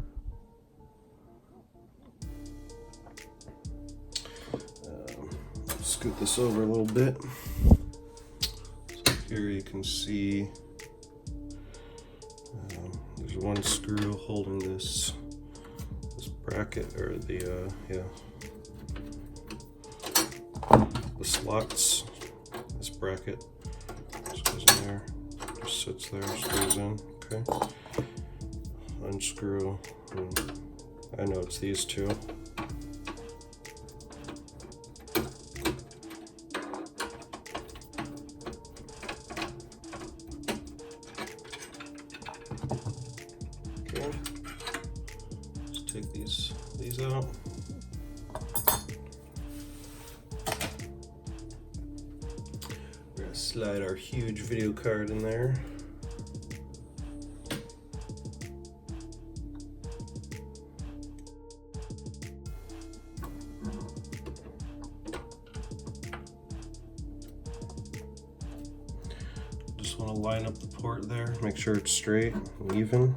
Scoot this over a little bit. So here you can see there's one screw holding this bracket, or the slots. This bracket just goes in there. Sits there, screws in, okay. Unscrew, I know it's these two. Okay, let's take these out. We're gonna slide our huge video card in there. Just want to line up the port there, make sure it's straight and even.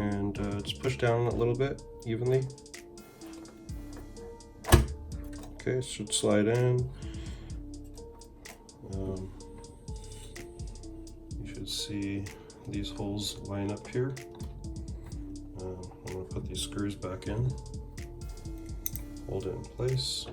and just push down a little bit evenly. Okay, it should slide in. You should see these holes line up here. I'm going to put these screws back in, hold it in place.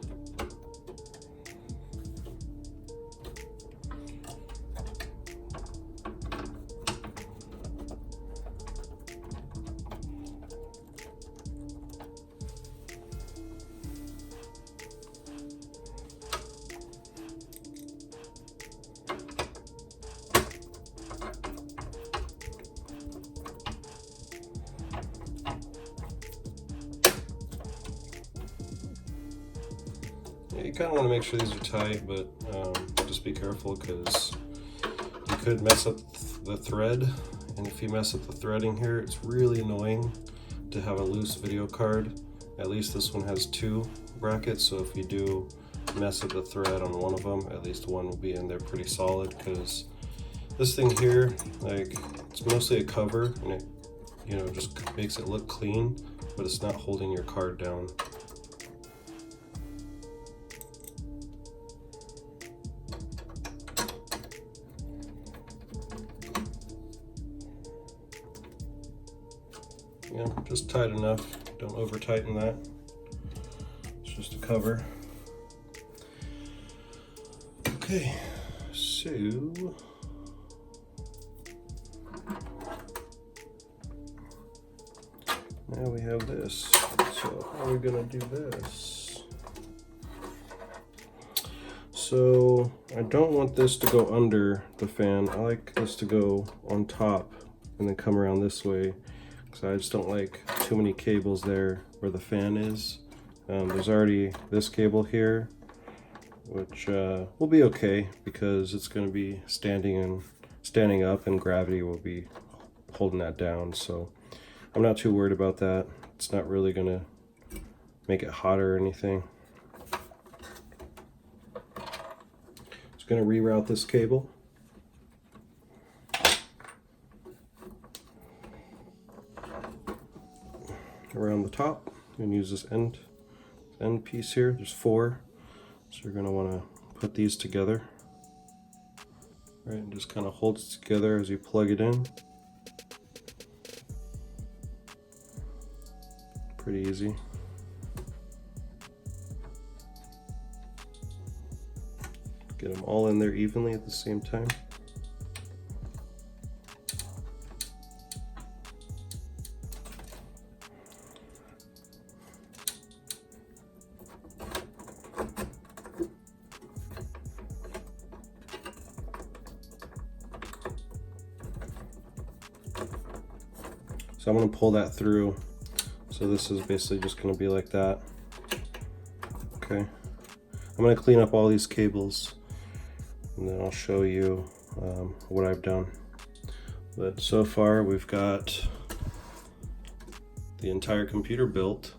You kind of want to make sure these are tight, but just be careful because you could mess up the thread, and if you mess up the threading here, it's really annoying to have a loose video card. At least this one has 2 brackets, so if you do mess up the thread on one of them, at least one will be in there pretty solid, because this thing here, like, it's mostly a cover, and it, you know, just makes it look clean, but it's not holding your card down. Yeah, just tight enough. Don't over tighten that. It's just a cover. Okay, so now we have this. So how are we gonna do this? So I don't want this to go under the fan. I like this to go on top and then come around this way. So I just don't like too many cables there where the fan is. There's already this cable here, which will be okay because it's going to be standing up, and gravity will be holding that down. So I'm not too worried about that. It's not really going to make it hotter or anything. Just going to reroute this cable. Around the top, and use this end piece here. There's 4, so you're going to want to put these together, right, and just kind of hold it together as you plug it in. Pretty easy. Get them all in there evenly at the same time. So I'm going to pull that through. So this is basically just going to be like that. Okay. I'm going to clean up all these cables, and then I'll show you what I've done. But so far we've got the entire computer built.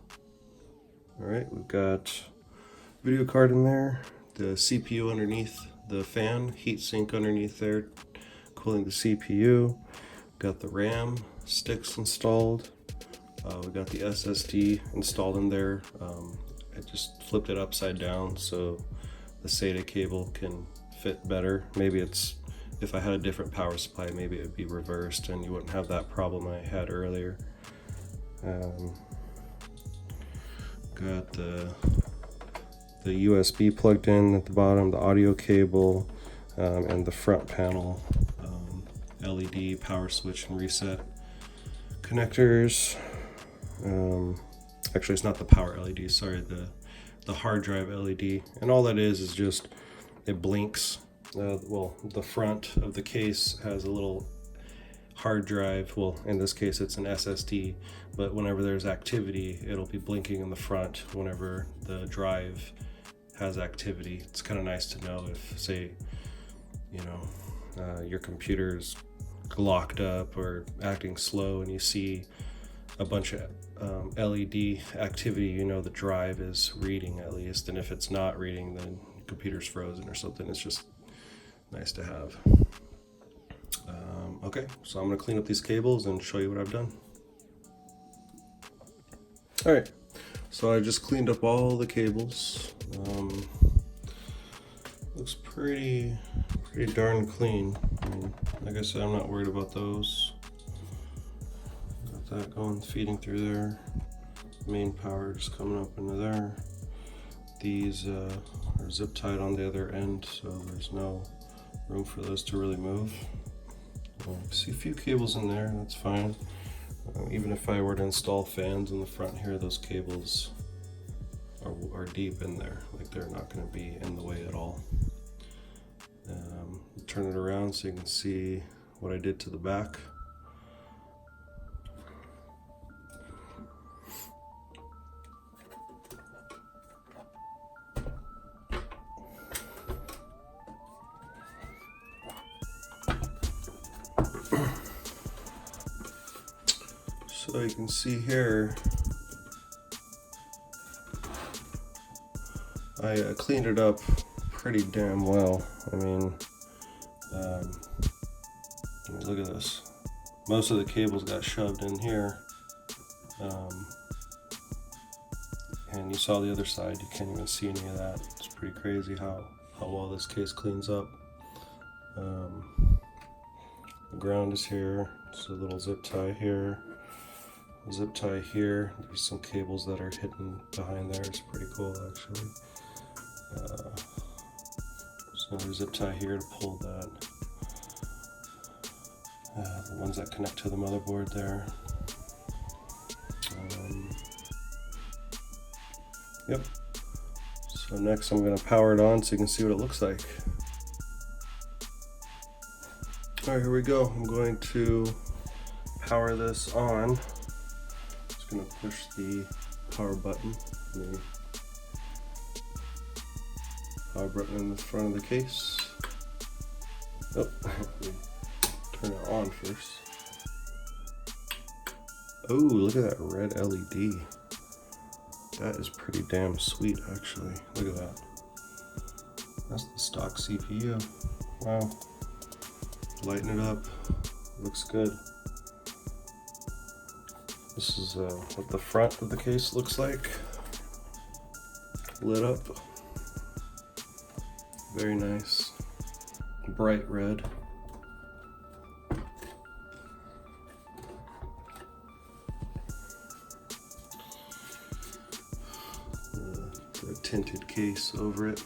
All right, we've got video card in there, the CPU underneath the fan, heat sink underneath there, cooling the CPU. Got the RAM sticks installed. We got the SSD installed in there. I just flipped it upside down so the SATA cable can fit better. Maybe it's, if I had a different power supply, maybe it would be reversed and you wouldn't have that problem I had earlier. Got the USB plugged in at the bottom, the audio cable, and the front panel LED power switch and reset connectors. Actually, it's not the power LED, sorry, the hard drive LED. And all that is just, it blinks. Well, the front of the case has a little hard drive. Well, in this case, it's an SSD, but whenever there's activity, it'll be blinking in the front whenever the drive has activity. It's kind of nice to know if, say, you know, your computer's locked up or acting slow and you see a bunch of LED activity, you know the drive is reading at least, and if it's not reading, then the computer's frozen or something. It's just nice to have. Okay, so I'm going to clean up these cables and show you what I've done. All right, so I just cleaned up all the cables. Looks pretty darn clean. I mean, like I said, I'm not worried about those. Got that going, feeding through there. Main power just coming up into there. These are zip tied on the other end, so there's no room for those to really move. See a few cables in there, that's fine. Even if I were to install fans in the front here, those cables are deep in there. Like, they're not going to be in the way at all. Turn it around so you can see what I did to the back. So you can see here, I cleaned it up pretty damn well. I mean, look at this. Most of the cables got shoved in here. And you saw the other side, you can't even see any of that. It's pretty crazy how well this case cleans up. The ground is here. It's a little zip tie here. Zip tie here. There's some cables that are hidden behind there. It's pretty cool, actually. There's another zip tie here to pull that. The ones that connect to the motherboard there. Yep. So next I'm going to power it on so you can see what it looks like. Alright, here we go. I'm going to power this on. Just going to push the power button. The power button in the front of the case. Oh, turn it on first. Oh, look at that red LED. That is pretty damn sweet, actually. Look at that. That's the stock CPU. Wow. Lighten it up. Looks good. This is what the front of the case looks like. Lit up. Very nice. Bright red. The tinted case over it.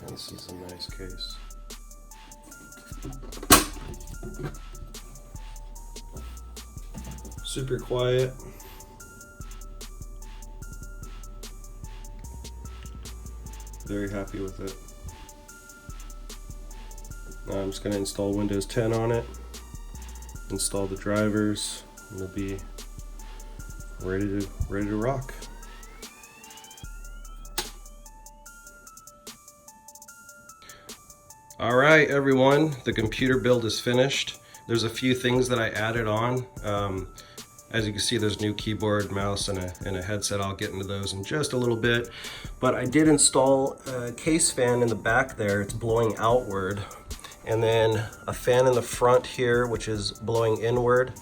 This is a nice case. Super quiet. Very happy with it. Now I'm just going to install Windows 10 on it, install the drivers, and it'll be ready to rock. All right, everyone, the computer build is finished. There's a few things that I added on. As you can see, there's new keyboard, mouse, and a headset. I'll get into those in just a little bit. But I did install a case fan in the back there. It's blowing outward. And then a fan in the front here, which is blowing inward,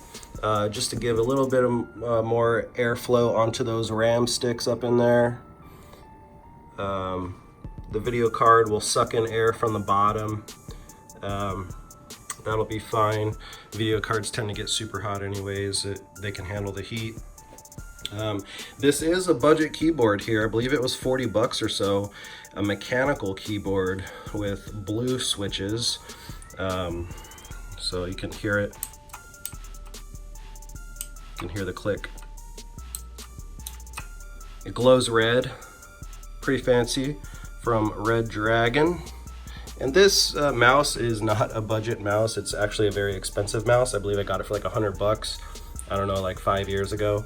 just to give a little bit of more airflow onto those RAM sticks up in there. The video card will suck in air from the bottom. That'll be fine. Video cards tend to get super hot anyways. They can handle the heat. This is a budget keyboard here. I believe it was 40 bucks or so. A mechanical keyboard with blue switches. So you can hear it. You can hear the click. It glows red. Pretty fancy. From Red Dragon. And this mouse is not a budget mouse. It's actually a very expensive mouse. I believe I got it for like 100 bucks. I don't know, like 5 years ago.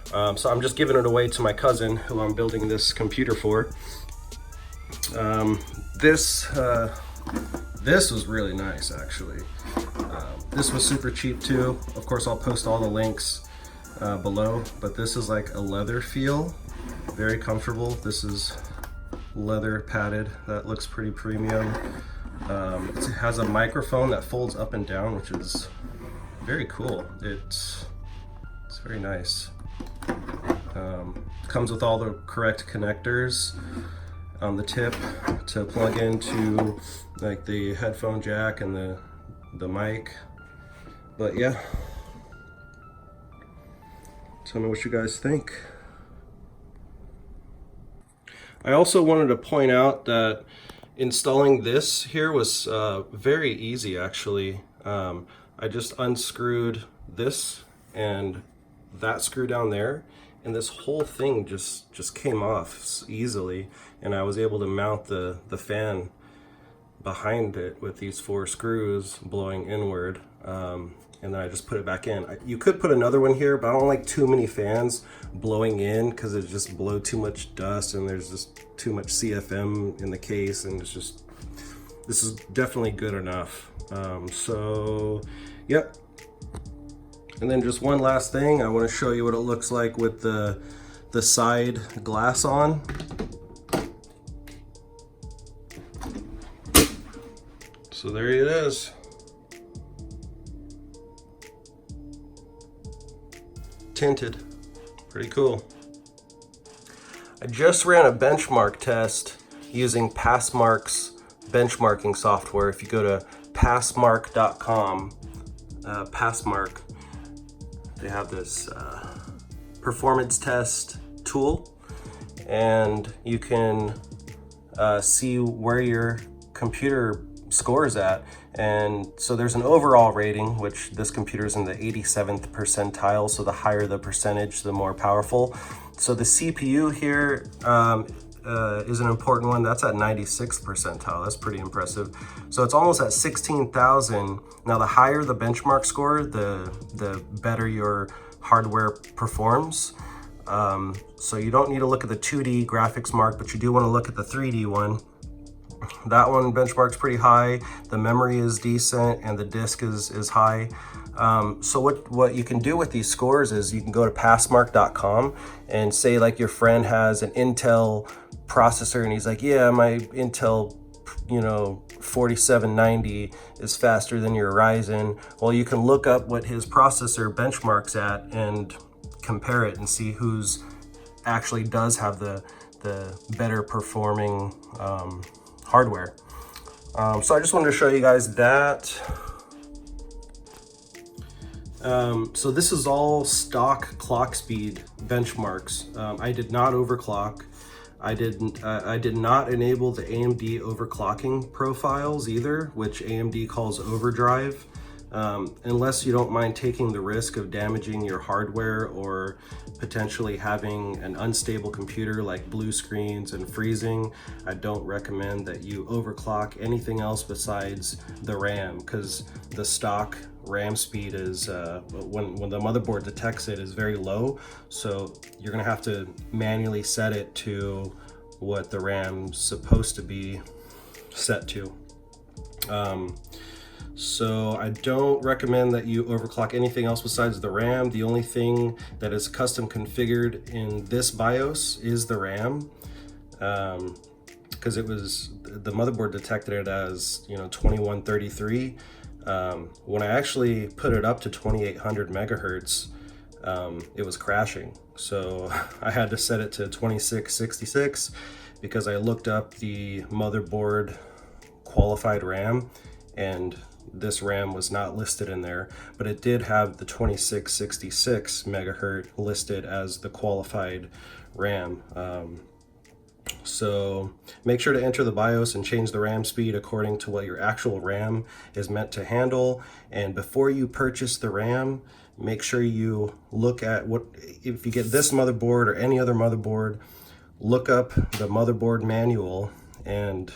So I'm just giving it away to my cousin who I'm building this computer for. This was really nice, actually. This was super cheap too. Of course, I'll post all the links below, but this is like a leather feel, very comfortable. This is leather padded. That looks pretty premium. It has a microphone that folds up and down, which is very cool. It's very nice. Comes with all the correct connectors on the tip to plug into like the headphone jack and the mic. But yeah, tell me what you guys think. I also wanted to point out that installing this here was very easy actually. I just unscrewed this and that screw down there, and this whole thing just came off easily, and I was able to mount the fan behind it with these 4 screws blowing inward, and then I just put it back in. You could put another one here, but I don't like too many fans blowing in because it just blow too much dust and there's just too much CFM in the case, and it's just, this is definitely good enough. So yep. And then just one last thing, I want to show you what it looks like with the side glass on. So there it is. Tinted. Pretty cool. I just ran a benchmark test using Passmark's benchmarking software. If you go to passmark.com, Passmark, they have this performance test tool, and you can see where your computer scores at. And so there's an overall rating, which this computer is in the 87th percentile, so the higher the percentage, the more powerful. So the CPU here is an important one. That's at 96th percentile. That's pretty impressive. So it's almost at 16,000. Now the higher the benchmark score, the better your hardware performs. So you don't need to look at the 2D graphics mark, but you do want to look at the 3D one. That one benchmarks pretty high, the memory is decent, and the disk is high. So what you can do with these scores is you can go to passmark.com and say like your friend has an Intel processor and he's like, yeah, my Intel 4790 is faster than your Ryzen. Well, you can look up what his processor benchmarks at and compare it and see who's actually does have the better performing hardware. So I just wanted to show you guys that. So this is all stock clock speed benchmarks. I did not overclock. I did not enable the AMD overclocking profiles either, which AMD calls overdrive. Unless you don't mind taking the risk of damaging your hardware or potentially having an unstable computer like blue screens and freezing, I don't recommend that you overclock anything else besides the RAM, because the stock RAM speed is, when the motherboard detects it, is very low. So you're gonna have to manually set it to what the RAM's supposed to be set to. So I don't recommend that you overclock anything else besides the RAM. The only thing that is custom configured in this BIOS is the RAM, because the motherboard detected it as 2133. When I actually put it up to 2800 megahertz, it was crashing. So I had to set it to 2666 because I looked up the motherboard qualified RAM, and this RAM was not listed in there, but it did have the 2666 megahertz listed as the qualified RAM. So make sure to enter the BIOS and change the RAM speed according to what your actual RAM is meant to handle. And before you purchase the RAM, make sure you look at if you get this motherboard or any other motherboard, look up the motherboard manual and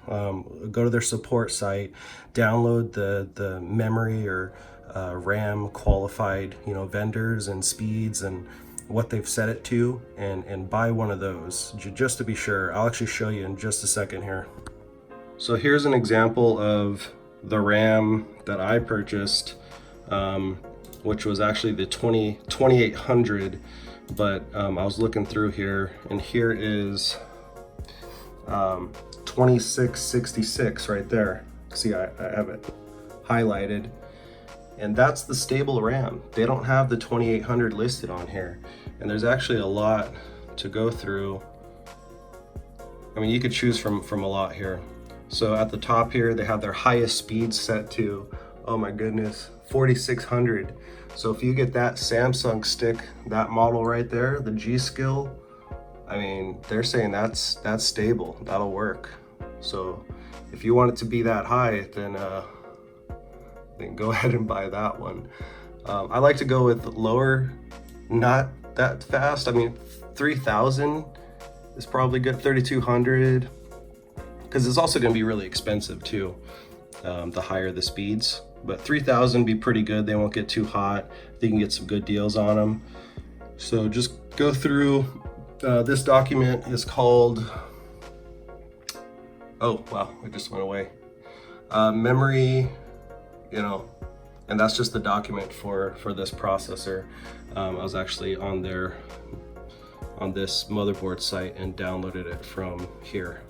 go to their support site, download the memory or RAM qualified vendors and speeds and what they've set it to, and buy one of those just to be sure. I'll actually show you in just a second here. So here's an example of the RAM that I purchased, which was actually the 2800, but I was looking through here, and here is 2666 right there. See, I have it highlighted, and that's the stable RAM. They don't have the 2800 listed on here, and there's actually a lot to go through. I mean, you could choose from a lot here. So at the top here, they have their highest speed set to, oh my goodness, 4600. So if you get that Samsung stick, that model right there, the G Skill, I mean, they're saying that's stable, that'll work. So if you want it to be that high, then go ahead and buy that one. I like to go with lower, not that fast. I mean, 3000 is probably good, 3200, because it's also going to be really expensive too, the higher the speeds. But 3000 be pretty good. They won't get too hot. They can get some good deals on them. So just go through. This document is called, oh wow, it just went away. Memory, you know, and that's just the document for this processor. I was actually on this motherboard site and downloaded it from here.